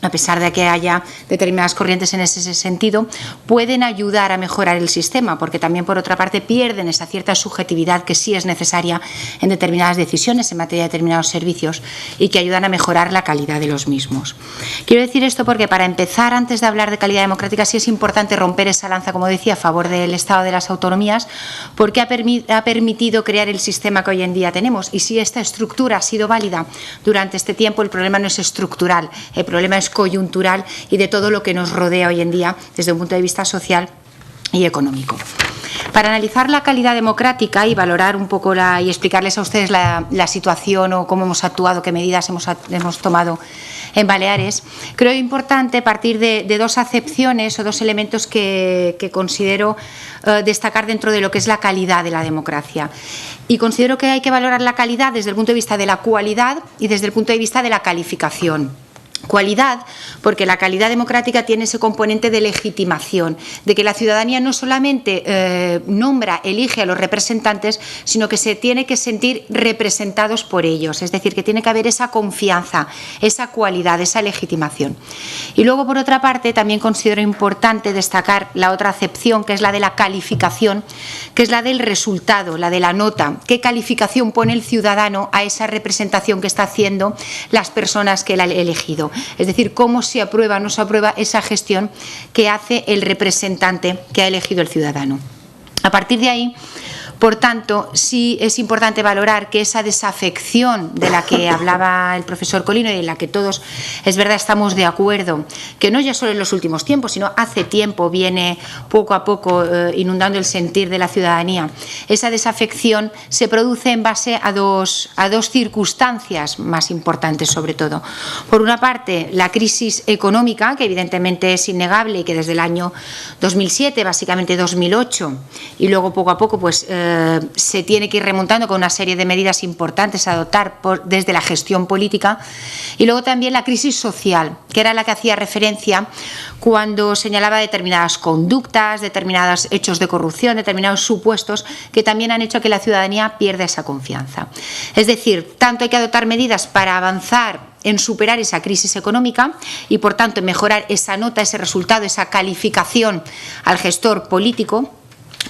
A pesar de que haya determinadas corrientes en ese sentido, pueden ayudar a mejorar el sistema, porque también, por otra parte, pierden esa cierta subjetividad que sí es necesaria en determinadas decisiones, en materia de determinados servicios, y que ayudan a mejorar la calidad de los mismos. Quiero decir esto porque, para empezar, antes de hablar de calidad democrática, sí es importante romper esa lanza, como decía, a favor del Estado de las Autonomías, porque ha permitido crear el sistema que hoy en día tenemos. Y si esta estructura ha sido válida durante este tiempo, el problema no es estructural, el problema es coyuntural y de todo lo que nos rodea hoy en día desde un punto de vista social y económico. Para analizar la calidad democrática y valorar un poco y explicarles a ustedes la situación o cómo hemos actuado, qué medidas hemos tomado en Baleares, creo importante partir de dos acepciones o dos elementos que considero destacar dentro de lo que es la calidad de la democracia. Y considero que hay que valorar la calidad desde el punto de vista de la cualidad y desde el punto de vista de la calificación. Cualidad, porque la calidad democrática tiene ese componente de legitimación, de que la ciudadanía no solamente nombra, elige a los representantes, sino que se tiene que sentir representados por ellos, es decir, que tiene que haber esa confianza, esa cualidad, esa legitimación. Y luego, por otra parte, también considero importante destacar la otra acepción, que es la de la calificación, que es la del resultado, la de la nota. ¿Qué calificación pone el ciudadano a esa representación que está haciendo las personas que él ha elegido? Es decir, cómo se aprueba o no se aprueba esa gestión que hace el representante que ha elegido el ciudadano. A partir de ahí, por tanto, sí es importante valorar que esa desafección de la que hablaba el profesor Colino y en la que todos, es verdad, estamos de acuerdo, que no ya solo en los últimos tiempos, sino hace tiempo viene poco a poco inundando el sentir de la ciudadanía. Esa desafección se produce en base a dos circunstancias más importantes, sobre todo. Por una parte, la crisis económica, que evidentemente es innegable y que desde el año 2007, básicamente 2008, y luego poco a poco, pues se tiene que ir remontando con una serie de medidas importantes a adoptar desde la gestión política, y luego también la crisis social, que era la que hacía referencia cuando señalaba determinadas conductas, determinados hechos de corrupción, determinados supuestos que también han hecho que la ciudadanía pierda esa confianza. Es decir, tanto hay que adoptar medidas para avanzar en superar esa crisis económica y, por tanto, en mejorar esa nota, ese resultado, esa calificación al gestor político,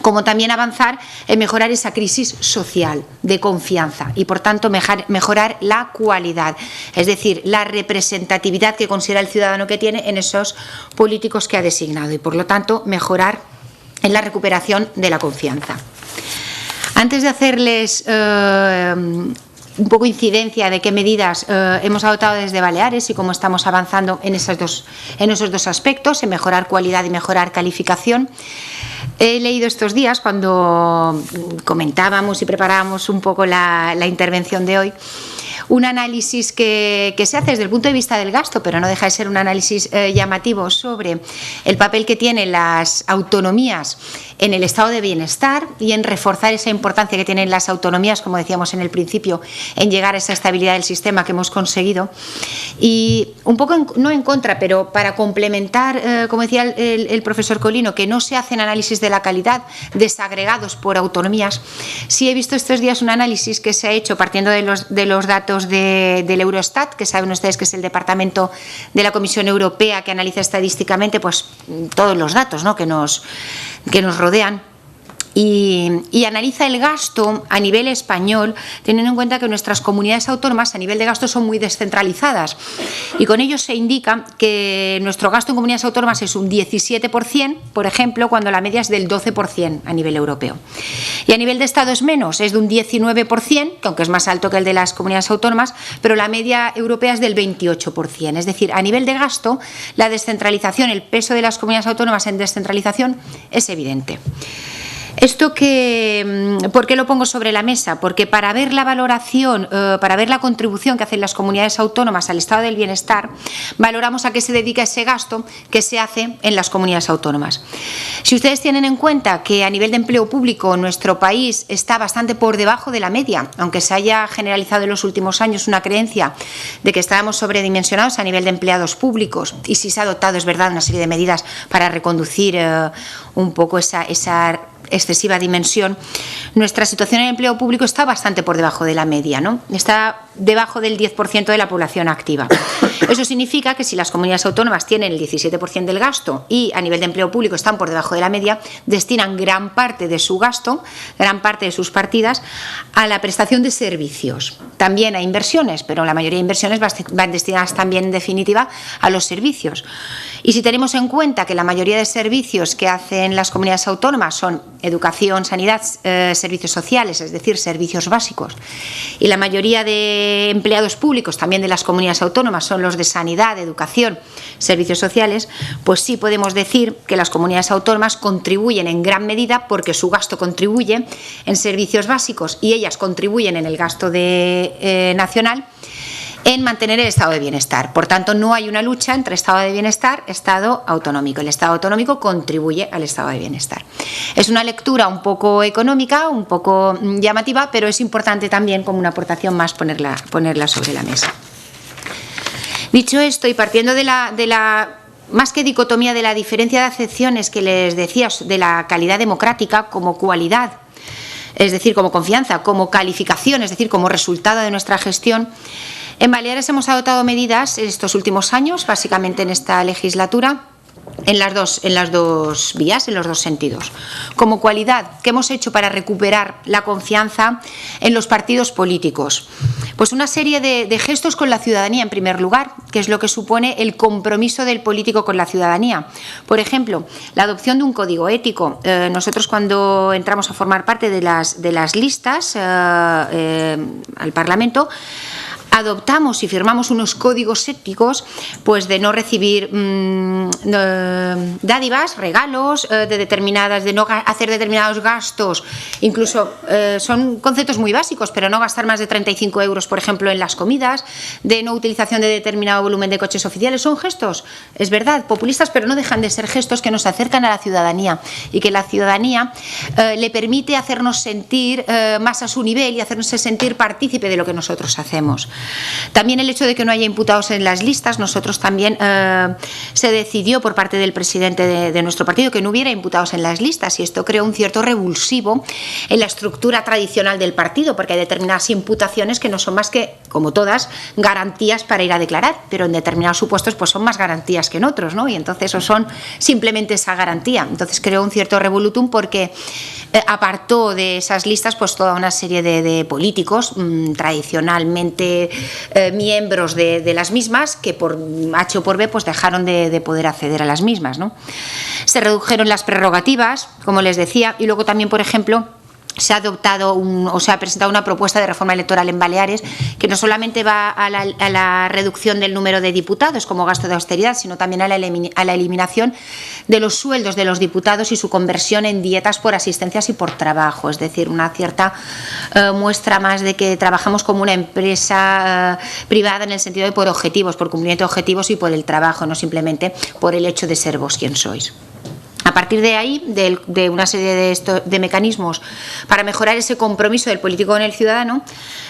como también avanzar en mejorar esa crisis social de confianza y, por tanto, mejorar la cualidad, es decir, la representatividad que considera el ciudadano que tiene en esos políticos que ha designado y, por lo tanto, mejorar en la recuperación de la confianza. Antes de hacerles un poco incidencia de qué medidas hemos adoptado desde Baleares y cómo estamos avanzando en esos dos aspectos, en mejorar cualidad y mejorar calificación, he leído estos días, cuando comentábamos y preparábamos un poco la intervención de hoy, un análisis que se hace desde el punto de vista del gasto, pero no deja de ser un análisis llamativo sobre el papel que tienen las autonomías en el estado de bienestar y en reforzar esa importancia que tienen las autonomías, como decíamos en el principio, en llegar a esa estabilidad del sistema que hemos conseguido. Y un poco, no en contra, pero para complementar, como decía el profesor Colino, que no se hacen análisis de la calidad desagregados por autonomías, sí he visto estos días un análisis que se ha hecho partiendo de los datos del Eurostat, que saben ustedes que es el departamento de la Comisión Europea que analiza estadísticamente pues todos los datos, ¿no?, que nos rodean. Y analiza el gasto a nivel español, teniendo en cuenta que nuestras comunidades autónomas a nivel de gasto son muy descentralizadas, y con ello se indica que nuestro gasto en comunidades autónomas es un 17%, por ejemplo, cuando la media es del 12% a nivel europeo. Y a nivel de Estado es menos, es de un 19%, que aunque es más alto que el de las comunidades autónomas, pero la media europea es del 28%. Es decir, a nivel de gasto, la descentralización, el peso de las comunidades autónomas en descentralización es evidente. ¿Esto por qué lo pongo sobre la mesa? Porque para ver la valoración, para ver la contribución que hacen las comunidades autónomas al estado del bienestar, valoramos a qué se dedica ese gasto que se hace en las comunidades autónomas. Si ustedes tienen en cuenta que a nivel de empleo público nuestro país está bastante por debajo de la media, aunque se haya generalizado en los últimos años una creencia de que estábamos sobredimensionados a nivel de empleados públicos, y sí se ha adoptado, es verdad, una serie de medidas para reconducir un poco esa excesiva dimensión, nuestra situación en el empleo público está bastante por debajo de la media, ¿no? Está debajo del 10% de la población activa. Eso significa que si las comunidades autónomas tienen el 17% del gasto y a nivel de empleo público están por debajo de la media, destinan gran parte de su gasto, gran parte de sus partidas a la prestación de servicios. También a inversiones, pero la mayoría de inversiones van destinadas también, en definitiva, a los servicios. Y si tenemos en cuenta que la mayoría de servicios que hacen las comunidades autónomas son educación, sanidad, servicios sociales, es decir, servicios básicos, y la mayoría de empleados públicos también de las comunidades autónomas son los de sanidad, educación, servicios sociales, pues sí podemos decir que las comunidades autónomas contribuyen en gran medida, porque su gasto contribuye en servicios básicos y ellas contribuyen en el gasto nacional, en mantener el estado de bienestar. Por tanto, no hay una lucha entre estado de bienestar, estado autonómico. El estado autonómico contribuye al estado de bienestar. Es una lectura un poco económica, un poco llamativa, pero es importante también como una aportación más ponerla sobre la mesa. Dicho esto, y partiendo de la más que dicotomía, de la diferencia de acepciones que les decía de la calidad democrática como cualidad, es decir, como confianza, como calificación, es decir, como resultado de nuestra gestión, en Baleares hemos adoptado medidas estos últimos años, básicamente en esta legislatura, en las dos vías, en los dos sentidos. Como cualidad, ¿qué hemos hecho para recuperar la confianza en los partidos políticos? Pues una serie de gestos con la ciudadanía, en primer lugar, que es lo que supone el compromiso del político con la ciudadanía. Por ejemplo, la adopción de un código ético. Nosotros, cuando entramos a formar parte de las listas al Parlamento, adoptamos y firmamos unos códigos éticos, pues de no recibir dádivas, regalos, de no hacer determinados gastos, incluso son conceptos muy básicos, pero no gastar más de 35 euros, por ejemplo, en las comidas, de no utilización de determinado volumen de coches oficiales. Son gestos, es verdad, populistas, pero no dejan de ser gestos que nos acercan a la ciudadanía y que la ciudadanía le permite hacernos sentir más a su nivel y hacernos sentir partícipe de lo que nosotros hacemos. También el hecho de que no haya imputados en las listas. Nosotros también se decidió por parte del presidente de nuestro partido que no hubiera imputados en las listas, y esto creó un cierto revulsivo en la estructura tradicional del partido, porque hay determinadas imputaciones que no son más que, como todas, garantías para ir a declarar, pero en determinados supuestos pues son más garantías que en otros, ¿no? Y entonces o son simplemente esa garantía. Entonces creó un cierto revolutum porque apartó de esas listas pues toda una serie de políticos tradicionalmente miembros de las mismas, que por H o por B pues dejaron de poder acceder a las mismas, ¿no? Se redujeron las prerrogativas, como les decía, y luego también, por ejemplo, se ha adoptado se ha presentado una propuesta de reforma electoral en Baleares que no solamente va a la reducción del número de diputados como gasto de austeridad, sino también a la eliminación de los sueldos de los diputados y su conversión en dietas por asistencias y por trabajo, es decir, una cierta muestra más de que trabajamos como una empresa privada, en el sentido de por objetivos, por cumplimiento de objetivos y por el trabajo, no simplemente por el hecho de ser vos quien sois. A partir de ahí, de una serie de mecanismos para mejorar ese compromiso del político con el ciudadano,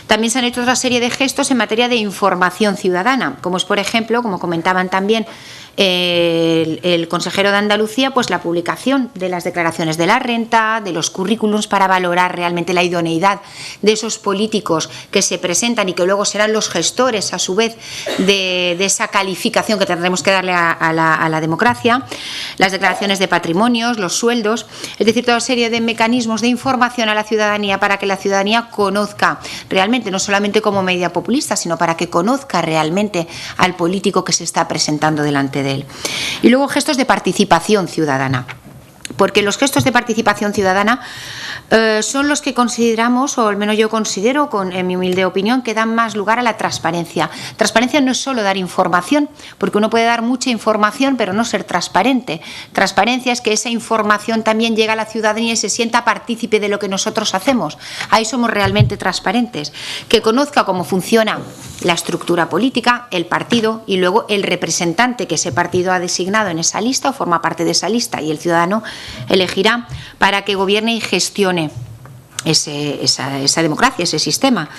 también se han hecho otra serie de gestos en materia de información ciudadana, como es, por ejemplo, como comentaban también el consejero de Andalucía, pues la publicación de las declaraciones de la renta, de los currículums, para valorar realmente la idoneidad de esos políticos que se presentan y que luego serán los gestores, a su vez, de esa calificación que tendremos que darle a la democracia, las declaraciones de patrimonios, los sueldos, es decir, toda serie de mecanismos de información a la ciudadanía para que la ciudadanía conozca realmente, no solamente como medida populista, sino para que conozca realmente al político que se está presentando delante de él. Y luego gestos de participación ciudadana, porque los gestos de participación ciudadana son los que consideramos, o al menos yo considero, en mi humilde opinión, que dan más lugar a la transparencia. Transparencia no es solo dar información, porque uno puede dar mucha información pero no ser transparente. Transparencia es que esa información también llega a la ciudadanía y se sienta partícipe de lo que nosotros hacemos. Ahí somos realmente transparentes. Que conozca cómo funciona la estructura política, el partido y luego el representante que ese partido ha designado en esa lista o forma parte de esa lista, y el ciudadano elegirá para que gobierne y gestione esa democracia, ese sistema.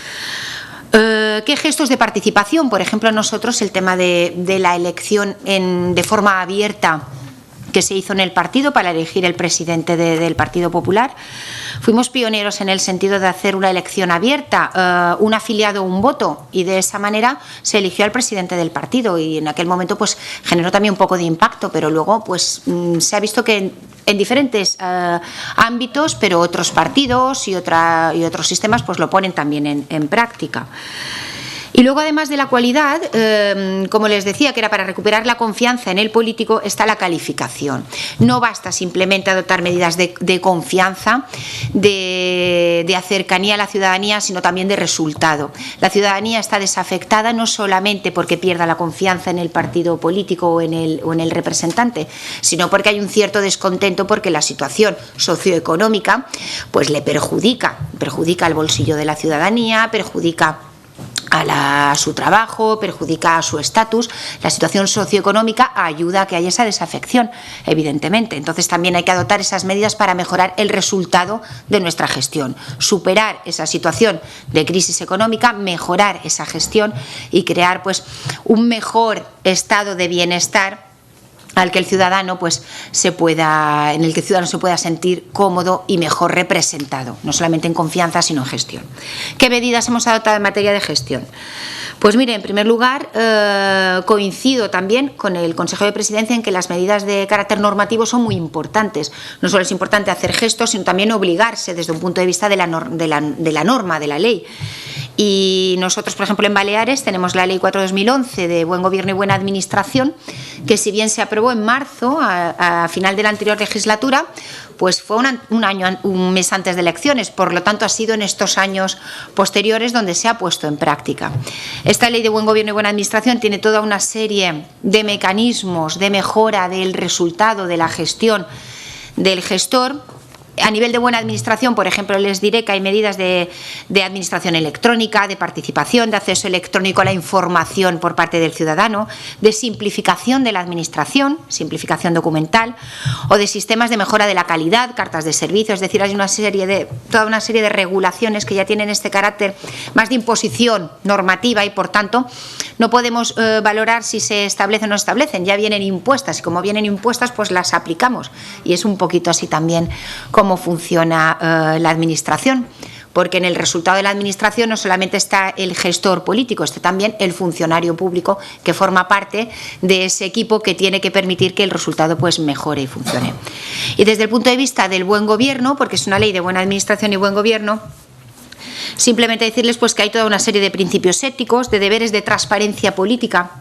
¿Qué gestos de participación? Por ejemplo, nosotros el tema de la elección de forma abierta que se hizo en el partido para elegir el presidente del Partido Popular. Fuimos pioneros en el sentido de hacer una elección abierta, un afiliado, un voto, y de esa manera se eligió al presidente del partido, y en aquel momento pues generó también un poco de impacto, pero luego pues se ha visto que en diferentes ámbitos, pero otros partidos y otros sistemas pues lo ponen también en práctica. Y luego, además de la cualidad, como les decía, que era para recuperar la confianza en el político, está la calificación. No basta simplemente adoptar medidas de confianza, de cercanía a la ciudadanía, sino también de resultado. La ciudadanía está desafectada no solamente porque pierda la confianza en el partido político o en el representante, sino porque hay un cierto descontento porque la situación socioeconómica pues le perjudica al bolsillo de la ciudadanía, perjudica a su trabajo, perjudica a su estatus. La situación socioeconómica ayuda a que haya esa desafección, evidentemente. Entonces también hay que adoptar esas medidas para mejorar el resultado de nuestra gestión, superar esa situación de crisis económica, mejorar esa gestión y crear pues un mejor estado de bienestar al que el ciudadano se pueda sentir cómodo y mejor representado, no solamente en confianza, sino en gestión. ¿Qué medidas hemos adoptado en materia de gestión? Pues mire, en primer lugar, coincido también con el Consejo de Presidencia en que las medidas de carácter normativo son muy importantes. No solo es importante hacer gestos, sino también obligarse desde un punto de vista de la norma, de la ley. Y nosotros, por ejemplo, en Baleares tenemos la Ley 4/2011 de Buen Gobierno y Buena Administración, que si bien se aprobó en marzo, a final de la anterior legislatura, pues fue un mes antes de elecciones, por lo tanto ha sido en estos años posteriores donde se ha puesto en práctica. Esta Ley de Buen Gobierno y Buena Administración tiene toda una serie de mecanismos de mejora del resultado de la gestión del gestor. A nivel de buena administración, por ejemplo, les diré que hay medidas de administración electrónica, de participación, de acceso electrónico a la información por parte del ciudadano, de simplificación de la administración, simplificación documental, o de sistemas de mejora de la calidad, cartas de servicio. Es decir, hay toda una serie de regulaciones que ya tienen este carácter más de imposición normativa y, por tanto, no podemos valorar si se establecen o no se establecen. Ya vienen impuestas y como vienen impuestas, pues las aplicamos. Y es un poquito así también cómo funciona la administración, porque en el resultado de la administración no solamente está el gestor político, está también el funcionario público que forma parte de ese equipo que tiene que permitir que el resultado pues mejore y funcione. Y desde el punto de vista del buen gobierno, porque es una ley de buena administración y buen gobierno, simplemente decirles pues que hay toda una serie de principios éticos, de deberes de transparencia política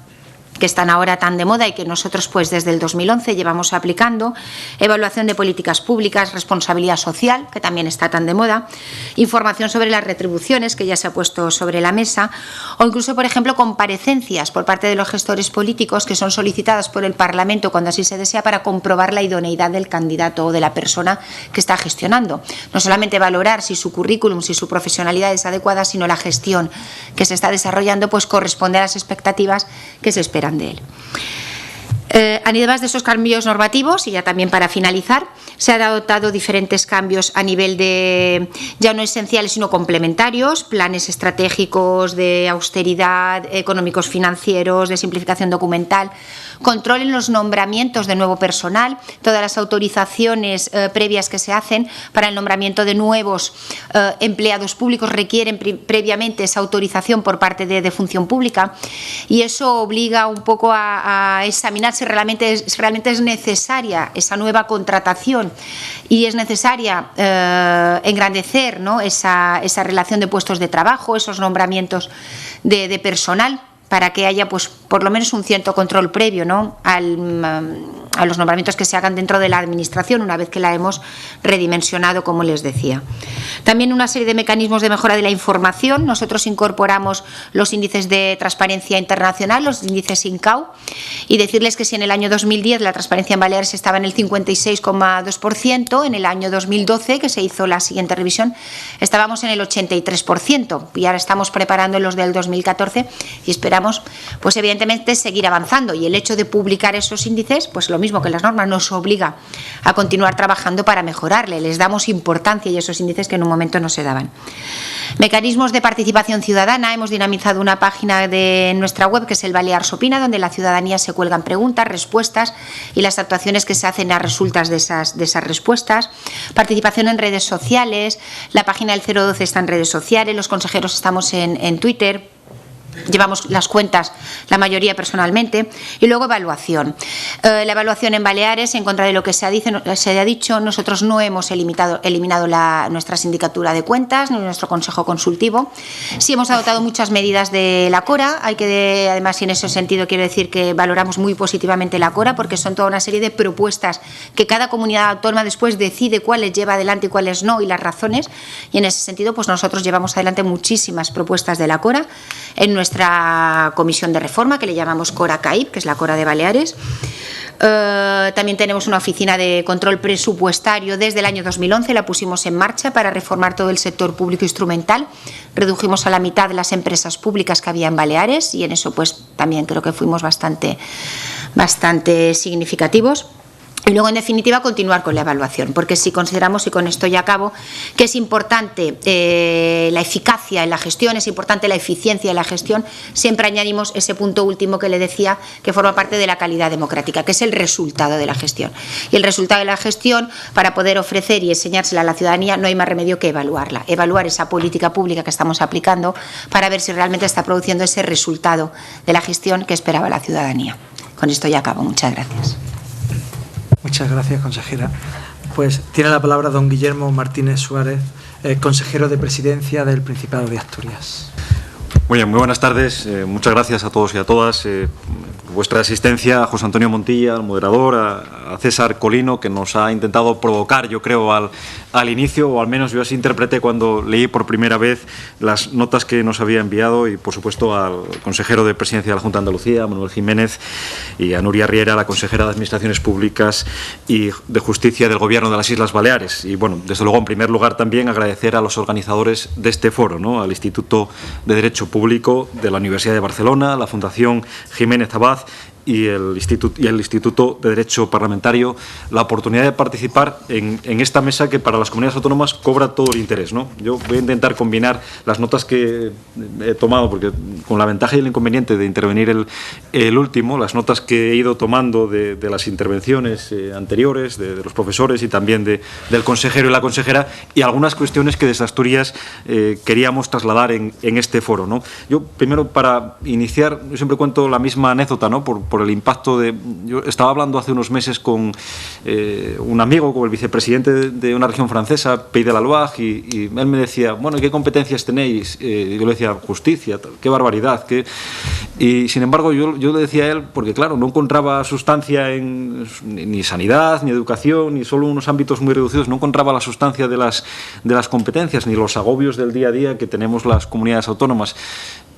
que están ahora tan de moda y que nosotros pues desde el 2011 llevamos aplicando, evaluación de políticas públicas, responsabilidad social, que también está tan de moda, información sobre las retribuciones, que ya se ha puesto sobre la mesa, o incluso, por ejemplo, comparecencias por parte de los gestores políticos que son solicitadas por el Parlamento cuando así se desea para comprobar la idoneidad del candidato o de la persona que está gestionando. No solamente valorar si su currículum, si su profesionalidad es adecuada, sino la gestión que se está desarrollando pues corresponde a las expectativas que se esperan de él. Además de esos cambios normativos, y ya también para finalizar, se han adoptado diferentes cambios a nivel de, ya no esenciales sino complementarios, planes estratégicos de austeridad, económicos financieros, de simplificación documental, control en los nombramientos de nuevo personal, todas las autorizaciones previas que se hacen para el nombramiento de nuevos empleados públicos requieren previamente esa autorización por parte de función pública, y eso obliga un poco a examinar si realmente es necesaria esa nueva contratación y es necesaria engrandecer, ¿no?, esa relación de puestos de trabajo, esos nombramientos de personal, para que haya pues por lo menos un cierto control previo, ¿no?, a los nombramientos que se hagan dentro de la administración una vez que la hemos redimensionado, como les decía. También una serie de mecanismos de mejora de la información. Nosotros incorporamos los índices de transparencia internacional, los índices INCAU, y decirles que si en el año 2010 la transparencia en Baleares estaba en el 56,2%, en el año 2012, que se hizo la siguiente revisión, estábamos en el 83%, y ahora estamos preparando los del 2014 y esperamos, pues evidentemente, seguir avanzando, y el hecho de publicar esos índices, pues lo mismo que las normas, nos obliga a continuar trabajando para mejorarle. Les damos importancia y esos índices que en un momento no se daban. Mecanismos de participación ciudadana. Hemos dinamizado una página de nuestra web que es el Balears Opina, donde la ciudadanía se cuelgan preguntas, respuestas y las actuaciones que se hacen a resultas de esas respuestas. Participación en redes sociales. La página del 012 está en redes sociales, los consejeros estamos en Twitter. llevamos las cuentas la mayoría personalmente, y luego evaluación. La evaluación en Baleares, en contra de lo que se ha dicho, nosotros no hemos eliminado nuestra sindicatura de cuentas ni nuestro consejo consultivo. Sí hemos adoptado muchas medidas de la CORA, además, y en ese sentido quiero decir que valoramos muy positivamente la CORA, porque son toda una serie de propuestas que cada comunidad autónoma después decide cuáles lleva adelante y cuáles no, y las razones, y en ese sentido pues nosotros llevamos adelante muchísimas propuestas de la CORA en nuestra comisión de reforma, que le llamamos CORA-CAIP, que es la CORA de Baleares. También tenemos una oficina de control presupuestario desde el año 2011, la pusimos en marcha para reformar todo el sector público instrumental. Redujimos a la mitad las empresas públicas que había en Baleares, y en eso pues también creo que fuimos bastante significativos. Y luego, en definitiva, continuar con la evaluación, porque si consideramos, y con esto ya acabo, que es importante la eficacia en la gestión, es importante la eficiencia en la gestión, siempre añadimos ese punto último que le decía, que forma parte de la calidad democrática, que es el resultado de la gestión. Y el resultado de la gestión, para poder ofrecer y enseñársela a la ciudadanía, no hay más remedio que evaluarla, evaluar esa política pública que estamos aplicando para ver si realmente está produciendo ese resultado de la gestión que esperaba la ciudadanía. Con esto ya acabo. Muchas gracias. Muchas gracias, consejera. Pues tiene la palabra don Guillermo Martínez Suárez, consejero de Presidencia del Principado de Asturias. Muy bien, muy buenas tardes. Muchas gracias a todos y a todas. Vuestra asistencia, a José Antonio Montilla, al moderador, a César Colino, que nos ha intentado provocar, yo creo, al inicio, o al menos yo así interpreté cuando leí por primera vez las notas que nos había enviado, y por supuesto al consejero de Presidencia de la Junta de Andalucía, Manuel Jiménez, y a Nuria Riera, la consejera de Administraciones Públicas y de Justicia del Gobierno de las Islas Baleares. Y bueno, desde luego, en primer lugar, también agradecer a los organizadores de este foro, ¿no? Al Instituto de Derecho Público de la Universidad de Barcelona, la Fundación Jiménez Abad y el Instituto de Derecho Parlamentario, la oportunidad de participar en esta mesa que para las comunidades autónomas cobra todo el interés, ¿no? Yo voy a intentar combinar las notas que he tomado, porque con la ventaja y el inconveniente de intervenir el último, las notas que he ido tomando de las intervenciones anteriores, de los profesores y también del consejero y la consejera, y algunas cuestiones que desde Asturias queríamos trasladar en este foro, ¿no? Yo, primero, para iniciar, yo siempre cuento la misma anécdota, ¿no? Por el impacto de... Yo estaba hablando hace unos meses con un amigo, con el vicepresidente de una región francesa, Pays de la Loire, y él me decía, bueno, ¿qué competencias tenéis? Y yo le decía, justicia, qué barbaridad. Y sin embargo, yo le decía a él, porque claro, no encontraba sustancia en ni sanidad, ni educación, ni solo unos ámbitos muy reducidos, no encontraba la sustancia de las competencias, ni los agobios del día a día que tenemos las comunidades autónomas.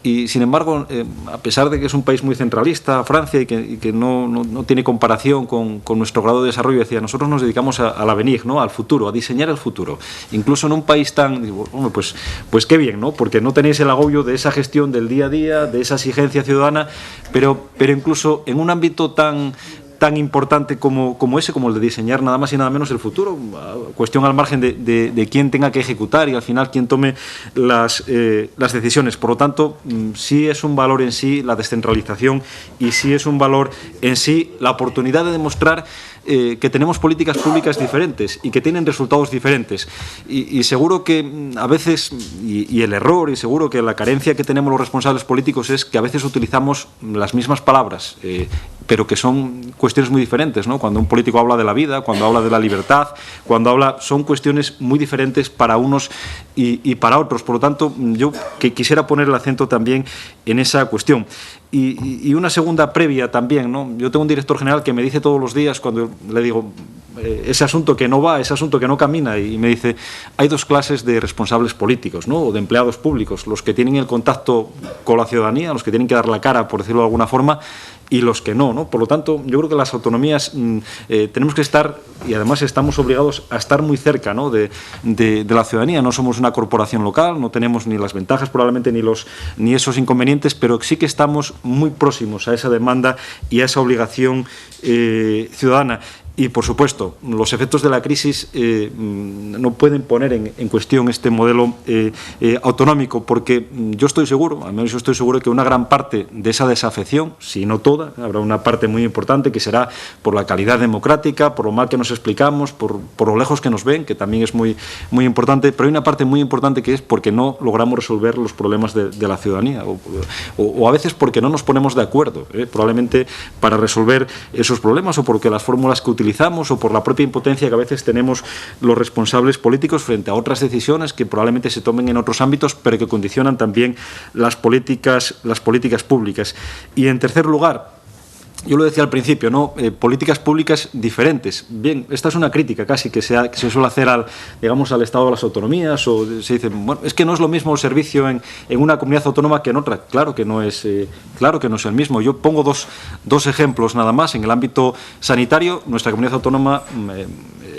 Y sin embargo, a pesar de que es un país muy centralista, Francia, y que no tiene comparación con nuestro grado de desarrollo, decía, nosotros nos dedicamos al avenir, ¿no? Al futuro, a diseñar el futuro. Incluso en un país tan... Digo, hombre, pues qué bien, ¿no? Porque no tenéis el agobio de esa gestión del día a día, de esa exigencia ciudadana, pero incluso en un ámbito tan importante como ese, como el de diseñar nada más y nada menos el futuro, cuestión al margen de quién tenga que ejecutar y al final quién tome las decisiones. Por lo tanto, sí es un valor en sí la descentralización, y sí es un valor en sí la oportunidad de demostrar que tenemos políticas públicas diferentes y que tienen resultados diferentes. Y seguro que a veces, y el error, y seguro que la carencia que tenemos los responsables políticos es que a veces utilizamos las mismas palabras, pero que son cuestiones muy diferentes, ¿no? Cuando un político habla de la vida, cuando habla de la libertad, son cuestiones muy diferentes para unos y para otros. Por lo tanto, yo quisiera poner el acento también en esa cuestión. Y una segunda previa también, ¿no? Yo tengo un director general que me dice todos los días, cuando le digo ese asunto que no va, ese asunto que no camina, y me dice, hay dos clases de responsables políticos, ¿no? O de empleados públicos, los que tienen el contacto con la ciudadanía, los que tienen que dar la cara, por decirlo de alguna forma, y los que no. Por lo tanto, yo creo que las autonomías tenemos que estar, y además estamos obligados a estar muy cerca, ¿no? de la ciudadanía. No somos una corporación local, no tenemos ni las ventajas probablemente ni esos inconvenientes, pero sí que estamos muy próximos a esa demanda y a esa obligación ciudadana. Y, por supuesto, los efectos de la crisis no pueden poner en cuestión este modelo autonómico, porque yo estoy seguro, al menos yo estoy seguro, que una gran parte de esa desafección, si no toda, habrá una parte muy importante que será por la calidad democrática, por lo mal que nos explicamos, por lo lejos que nos ven, que también es muy, muy importante, pero hay una parte muy importante que es porque no logramos resolver los problemas de la ciudadanía, o a veces porque no nos ponemos de acuerdo, probablemente para resolver esos problemas, o porque las fórmulas que utilizamos, o por la propia impotencia que a veces tenemos los responsables políticos frente a otras decisiones que probablemente se tomen en otros ámbitos, pero que condicionan también las políticas públicas. Y, en tercer lugar, yo lo decía al principio, ¿no? Políticas públicas diferentes. Bien, esta es una crítica casi que se suele hacer al Estado de las autonomías, o se dice, bueno, es que no es lo mismo el servicio en una comunidad autónoma que en otra. Claro que no es el mismo. Yo pongo dos ejemplos nada más. En el ámbito sanitario, nuestra comunidad autónoma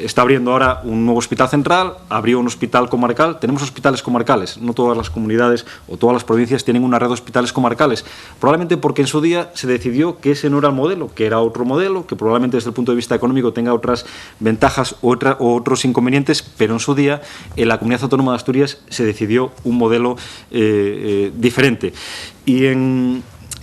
está abriendo ahora un nuevo hospital central, abrió un hospital comarcal. Tenemos hospitales comarcales, no todas las comunidades o todas las provincias tienen una red de hospitales comarcales, probablemente porque en su día se decidió que ese no era el modelo, que era otro modelo, que probablemente desde el punto de vista económico tenga otras ventajas o otros inconvenientes, pero en su día en la Comunidad Autónoma de Asturias se decidió un modelo diferente.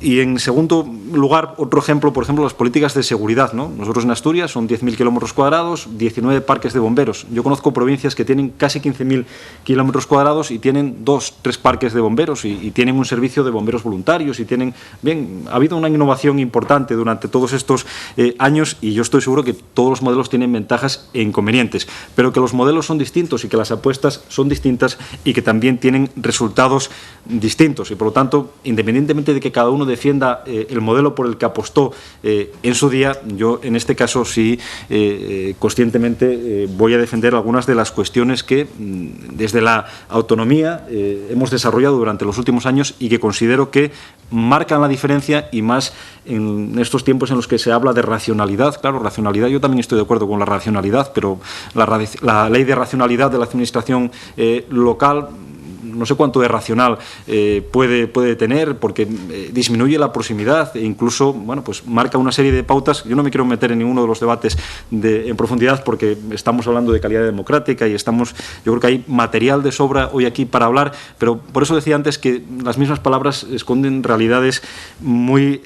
Y en segundo lugar, otro ejemplo, por ejemplo, las políticas de seguridad, ¿no? Nosotros en Asturias son 10.000 kilómetros cuadrados, 19 parques de bomberos. Yo conozco provincias que tienen casi 15.000 kilómetros cuadrados y tienen 2-3 parques de bomberos y tienen un servicio de bomberos voluntarios y tienen... Bien, ha habido una innovación importante durante todos estos años y yo estoy seguro que todos los modelos tienen ventajas e inconvenientes, pero que los modelos son distintos y que las apuestas son distintas y que también tienen resultados distintos y, por lo tanto, independientemente de que cada uno defienda el modelo por el que apostó en su día, yo en este caso sí conscientemente voy a defender algunas de las cuestiones que desde la autonomía hemos desarrollado durante los últimos años y que considero que marcan la diferencia, y más en estos tiempos en los que se habla de racionalidad. Claro, racionalidad, yo también estoy de acuerdo con la racionalidad, pero la ley de racionalidad de la administración local, no sé cuánto de racional puede tener, porque disminuye la proximidad e incluso, bueno, pues marca una serie de pautas. Yo no me quiero meter en ninguno de los debates en profundidad porque estamos hablando de calidad democrática y yo creo que hay material de sobra hoy aquí para hablar, pero por eso decía antes que las mismas palabras esconden realidades muy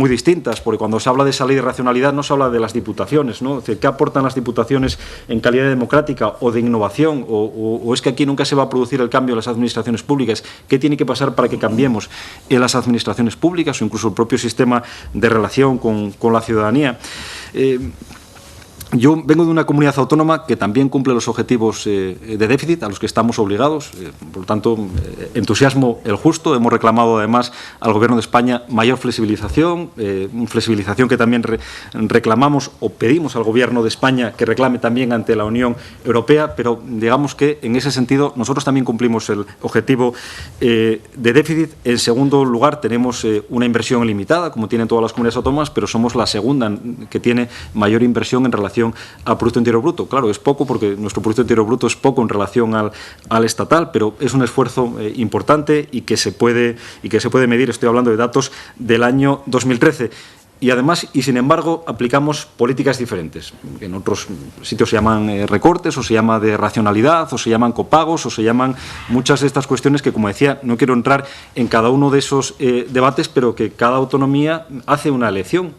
distintas, porque cuando se habla de esa ley de racionalidad no se habla de las diputaciones, ¿no? Es decir, ¿qué aportan las diputaciones en calidad democrática o de innovación? O es que aquí nunca se va a producir el cambio en las administraciones públicas. ¿Qué tiene que pasar para que cambiemos en las administraciones públicas o incluso el propio sistema de relación con la ciudadanía? Yo vengo de una comunidad autónoma que también cumple los objetivos de déficit a los que estamos obligados, por lo tanto, entusiasmo el justo. Hemos reclamado además al Gobierno de España mayor flexibilización que también reclamamos o pedimos al Gobierno de España que reclame también ante la Unión Europea, pero digamos que en ese sentido nosotros también cumplimos el objetivo de déficit. En segundo lugar, tenemos una inversión limitada, como tienen todas las comunidades autónomas, pero somos la segunda que tiene mayor inversión en relación al Producto Interior Bruto. Claro, es poco porque nuestro Producto Interior Bruto es poco en relación al estatal, pero es un esfuerzo importante y que se puede medir. Estoy hablando de datos del año 2013. Y además, y sin embargo, aplicamos políticas diferentes. En otros sitios se llaman recortes, o se llama de racionalidad, o se llaman copagos, o se llaman muchas de estas cuestiones que, como decía, no quiero entrar en cada uno de esos debates, pero que cada autonomía hace una elección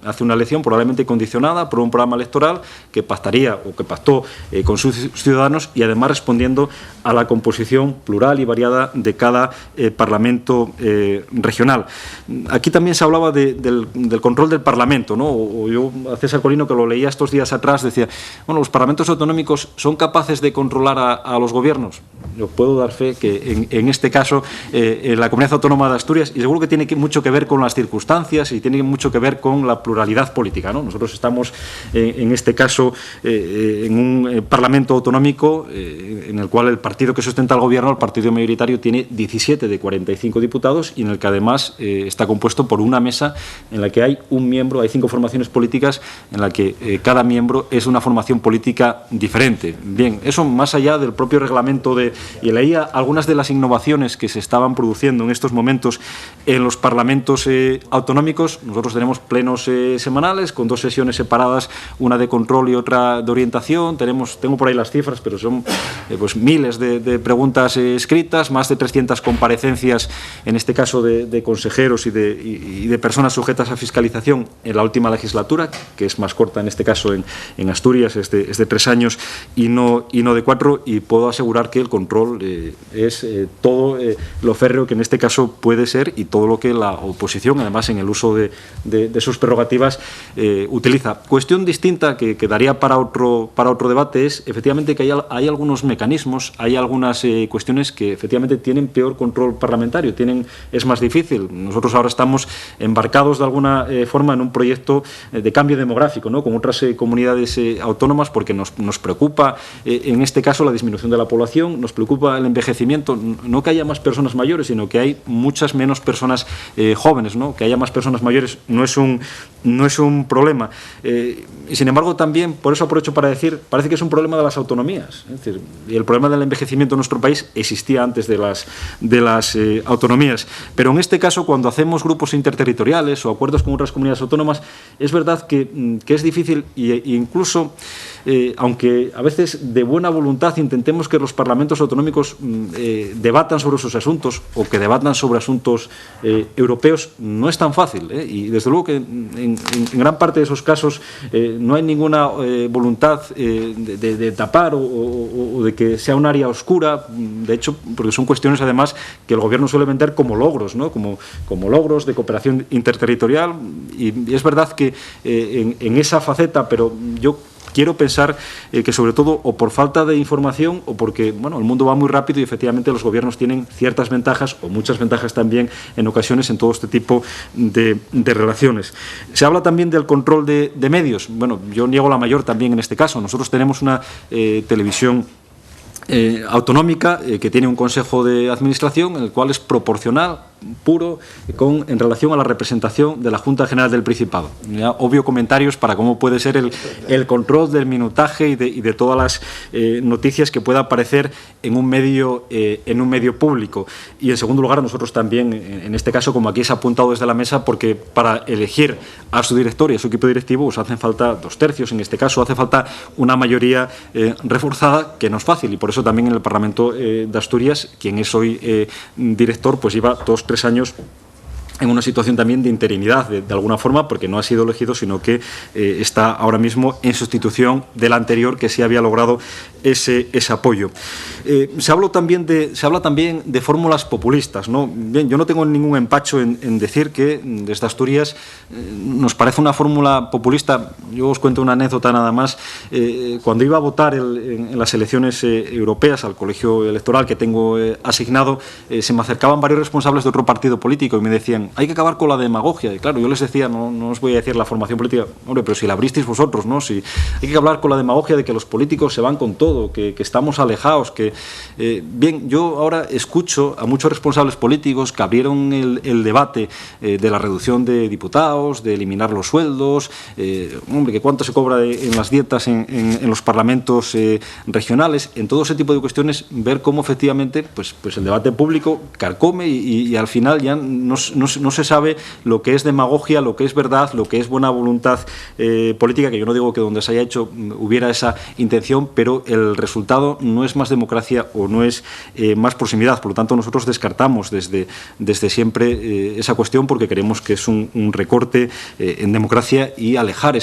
probablemente condicionada por un programa electoral que pactaría o que pactó con sus ciudadanos, y además respondiendo a la composición plural y variada de cada parlamento regional. Aquí también se hablaba del control del Parlamento, ¿no? O yo, a César Colino, que lo leía estos días atrás, decía, bueno, los parlamentos autonómicos son capaces de controlar a los gobiernos. Yo puedo dar fe que en este caso en la Comunidad Autónoma de Asturias, y seguro que tiene mucho que ver con las circunstancias y tiene mucho que ver con la pluralidad política, ¿no? Nosotros estamos en este caso en un parlamento autonómico en el cual el partido que sustenta al gobierno, el partido mayoritario, tiene 17 de 45 diputados y en el que además está compuesto por una mesa en la que hay un miembro miembro, hay 5 formaciones políticas en las que cada miembro es una formación política diferente. Bien, eso más allá del propio reglamento y leía algunas de las innovaciones que se estaban produciendo en estos momentos en los parlamentos autonómicos. Nosotros tenemos plenos semanales con 2 sesiones separadas, una de control y otra de orientación. Tengo por ahí las cifras, pero son pues miles de preguntas escritas, más de 300 comparecencias, en este caso de consejeros y de personas sujetas a fiscalización en la última legislatura, que es más corta en este caso en Asturias, es de 3 años y no de 4, y puedo asegurar que el control es todo lo férreo que en este caso puede ser y todo lo que la oposición, además en el uso de sus prerrogativas, utiliza. Cuestión distinta que daría para otro debate es efectivamente que hay algunos mecanismos, hay algunas cuestiones que efectivamente tienen peor control parlamentario, es más difícil. Nosotros ahora estamos embarcados de alguna forma en un proyecto de cambio demográfico, ¿no?, con otras comunidades autónomas, porque nos preocupa en este caso la disminución de la población, nos preocupa el envejecimiento, no que haya más personas mayores, sino que hay muchas menos personas jóvenes, ¿no? Que haya más personas mayores no es un problema. Y sin embargo también, por eso aprovecho para decir, parece que es un problema de las autonomías. Es decir, y el problema del envejecimiento en nuestro país existía antes de las autonomías. Pero en este caso, cuando hacemos grupos interterritoriales o acuerdos con otras comunidades autónomas, es verdad que es difícil e incluso, aunque a veces de buena voluntad intentemos que los parlamentos autonómicos debatan sobre sus asuntos o que debatan sobre asuntos europeos, no es tan fácil. Y desde luego que en gran parte de esos casos no hay ninguna voluntad de tapar o de que sea un área oscura, de hecho, porque son cuestiones además que el Gobierno suele vender como logros, ¿no?, como logros de cooperación interterritorial, y es verdad que en esa faceta, pero yo quiero pensar que sobre todo o por falta de información o porque el mundo va muy rápido y efectivamente los gobiernos tienen ciertas ventajas o muchas ventajas también en ocasiones en todo este tipo de relaciones. Se habla también del control de medios. Bueno, yo niego la mayor también en este caso. Nosotros tenemos una televisión autonómica que tiene un consejo de administración en el cual es proporcional, puro, en relación a la representación de la Junta General del Principado. Ya, obvio comentarios para cómo puede ser el control del minutaje y de todas las noticias que pueda aparecer en un medio público. Y en segundo lugar, nosotros también, en este caso, como aquí se ha apuntado desde la mesa, porque para elegir a su director y a su equipo directivo pues hacen falta 2/3, en este caso hace falta una mayoría reforzada, que no es fácil, y por eso también en el Parlamento de Asturias, quien es hoy director, pues lleva 2-3 años en una situación también de interinidad, de alguna forma, porque no ha sido elegido, sino que está ahora mismo en sustitución del anterior, que sí había logrado ese apoyo. Se habla también de fórmulas populistas, ¿no? Bien, yo no tengo ningún empacho en decir que desde Asturias nos parece una fórmula populista. Yo os cuento una anécdota nada más. Cuando iba a votar en las elecciones europeas al colegio electoral que tengo asignado, se me acercaban varios responsables de otro partido político y me decían: hay que acabar con la demagogia. Y claro, yo les decía, no os voy a decir la formación política, hombre, pero si la abristeis vosotros, ¿no? Si hay que hablar con la demagogia de que los políticos se van con todo, que estamos alejados, que... bien, yo ahora escucho a muchos responsables políticos que abrieron el debate de la reducción de diputados, de eliminar los sueldos, hombre, que cuánto se cobra en las dietas en los parlamentos regionales, en todo ese tipo de cuestiones, ver cómo efectivamente pues el debate público carcome y al final ya no se sabe lo que es demagogia, lo que es verdad, lo que es buena voluntad política, que yo no digo que donde se haya hecho hubiera esa intención, pero el resultado no es más democracia o no es más proximidad. Por lo tanto, nosotros descartamos desde siempre esa cuestión, porque creemos que es un recorte en democracia y alejar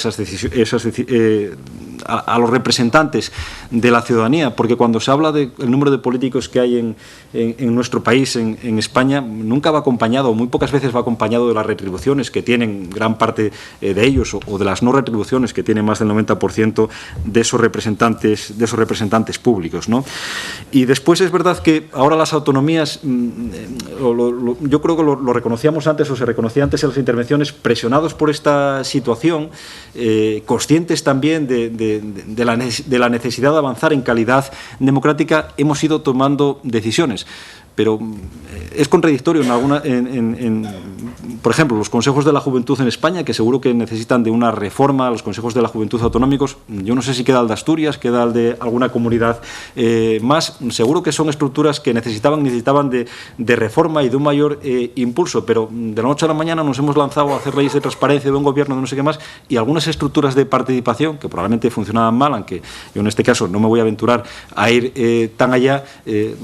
a los representantes de la ciudadanía, porque cuando se habla del número de políticos que hay en nuestro país, en España, nunca va acompañado, muy pocas veces va acompañado de las retribuciones que tienen gran parte de ellos o de las no retribuciones que tienen más del 90% de esos representantes públicos, ¿no? Y después es verdad que ahora las autonomías, yo creo que lo reconocíamos antes o se reconocía antes en las intervenciones, presionados por esta situación, conscientes también de la necesidad de avanzar en calidad democrática, hemos ido tomando decisiones. Pero es contradictorio por ejemplo, los consejos de la juventud en España, que seguro que necesitan de una reforma, los consejos de la juventud autonómicos, yo no sé si queda el de Asturias, queda el de alguna comunidad más, seguro que son estructuras que necesitaban de reforma y de un mayor impulso, pero de la noche a la mañana nos hemos lanzado a hacer leyes de transparencia de un gobierno, de no sé qué más, y algunas estructuras de participación, que probablemente funcionaban mal, aunque yo en este caso no me voy a aventurar a ir tan allá,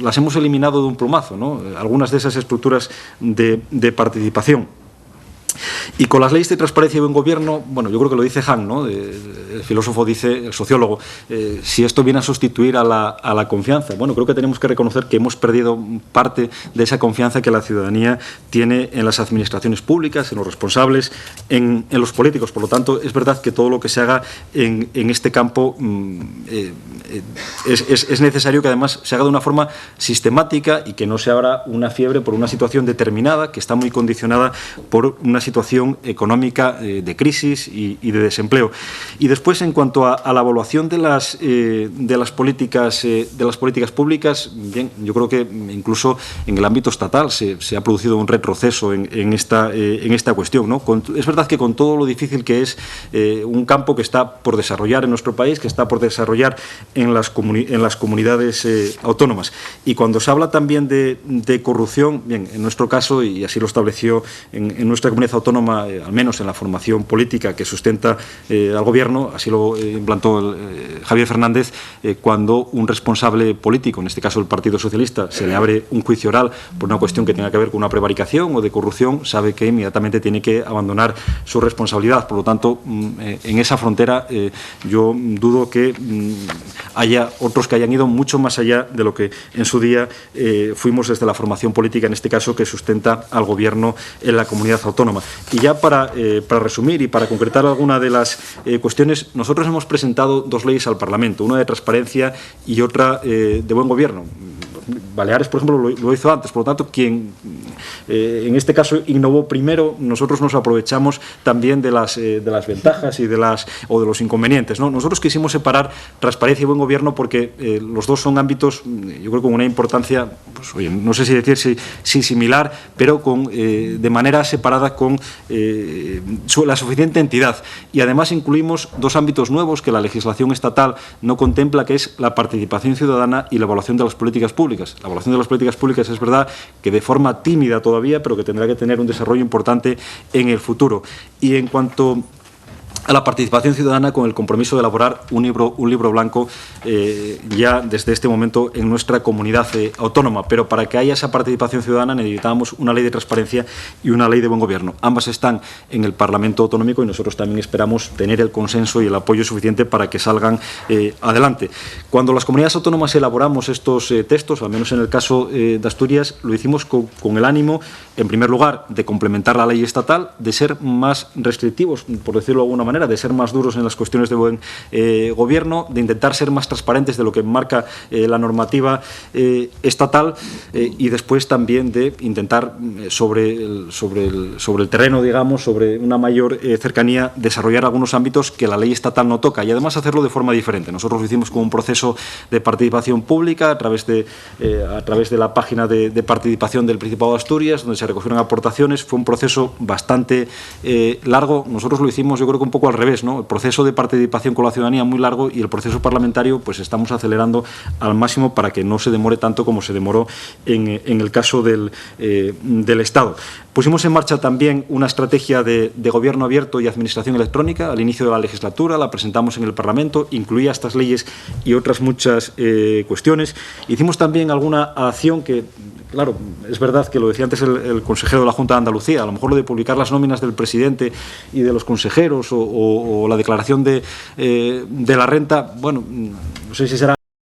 las hemos eliminado de un plumazo, ¿no? Algunas de esas estructuras de participación. Y con las leyes de transparencia y buen gobierno, bueno, yo creo que lo dice Han, ¿no? El filósofo dice, el sociólogo, si esto viene a sustituir a la confianza. Bueno, creo que tenemos que reconocer que hemos perdido parte de esa confianza que la ciudadanía tiene en las administraciones públicas, en los responsables, en los políticos. Por lo tanto, es verdad que todo lo que se haga en este campo es necesario que además se haga de una forma sistemática y que no se abra una fiebre por una situación determinada que está muy condicionada por una situación económica de crisis y de desempleo. Y después, en cuanto a la evaluación de las políticas públicas, bien, yo creo que incluso en el ámbito estatal se ha producido un retroceso en esta cuestión, ¿no? Es verdad que con todo lo difícil que es un campo que está por desarrollar en nuestro país, que está por desarrollar en las comunidades autónomas. Y cuando se habla también de corrupción, bien, en nuestro caso, y así lo estableció en nuestra comunidad autónoma, al menos en la formación política que sustenta al gobierno, así lo implantó Javier Fernández, cuando un responsable político, en este caso el Partido Socialista, se le abre un juicio oral por una cuestión que tenga que ver con una prevaricación o de corrupción, sabe que inmediatamente tiene que abandonar su responsabilidad. Por lo tanto, en esa frontera yo dudo que haya otros que hayan ido mucho más allá de lo que en su día fuimos desde la formación política, en este caso, que sustenta al gobierno en la comunidad autónoma. Y ya para resumir y para concretar alguna de las cuestiones, nosotros hemos presentado dos leyes al Parlamento, una de transparencia y otra de buen gobierno. Baleares, por ejemplo, lo hizo antes, por lo tanto, quien en este caso innovó primero, nosotros nos aprovechamos también de las ventajas y de los inconvenientes, ¿no? Nosotros quisimos separar transparencia y buen gobierno porque los dos son ámbitos, yo creo, con una importancia, pues, oye, no sé si decir si similar, pero de manera separada con la suficiente entidad. Y además incluimos dos ámbitos nuevos que la legislación estatal no contempla, que es la participación ciudadana y la evaluación de las políticas públicas. La evaluación de las políticas públicas es verdad que de forma tímida todavía, pero que tendrá que tener un desarrollo importante en el futuro. Y en cuanto a la participación ciudadana, con el compromiso de elaborar un libro blanco ya desde este momento en nuestra comunidad autónoma. Pero para que haya esa participación ciudadana necesitamos una ley de transparencia y una ley de buen gobierno. Ambas están en el Parlamento autonómico y nosotros también esperamos tener el consenso y el apoyo suficiente para que salgan adelante. Cuando las comunidades autónomas elaboramos estos textos, al menos en el caso de Asturias, lo hicimos con el ánimo, en primer lugar, de complementar la ley estatal, de ser más restrictivos, por decirlo de alguna manera, de ser más duros en las cuestiones de buen gobierno, de intentar ser más transparentes de lo que marca la normativa estatal y después también de intentar sobre el terreno, digamos, sobre una mayor cercanía, desarrollar algunos ámbitos que la ley estatal no toca y además hacerlo de forma diferente. Nosotros lo hicimos con un proceso de participación pública a través de la página de participación del Principado de Asturias, donde se recogieron aportaciones. Fue un proceso bastante largo. Nosotros lo hicimos, yo creo que un poco al revés, ¿no? El proceso de participación con la ciudadanía muy largo y el proceso parlamentario pues estamos acelerando al máximo para que no se demore tanto como se demoró en el caso del Estado. Pusimos en marcha también una estrategia de gobierno abierto y administración electrónica al inicio de la legislatura, la presentamos en el Parlamento, incluía estas leyes y otras muchas cuestiones. Hicimos también alguna acción que, claro, es verdad que lo decía antes el consejero de la Junta de Andalucía, a lo mejor lo de publicar las nóminas del presidente y de los consejeros o la declaración de la renta, bueno, no sé si será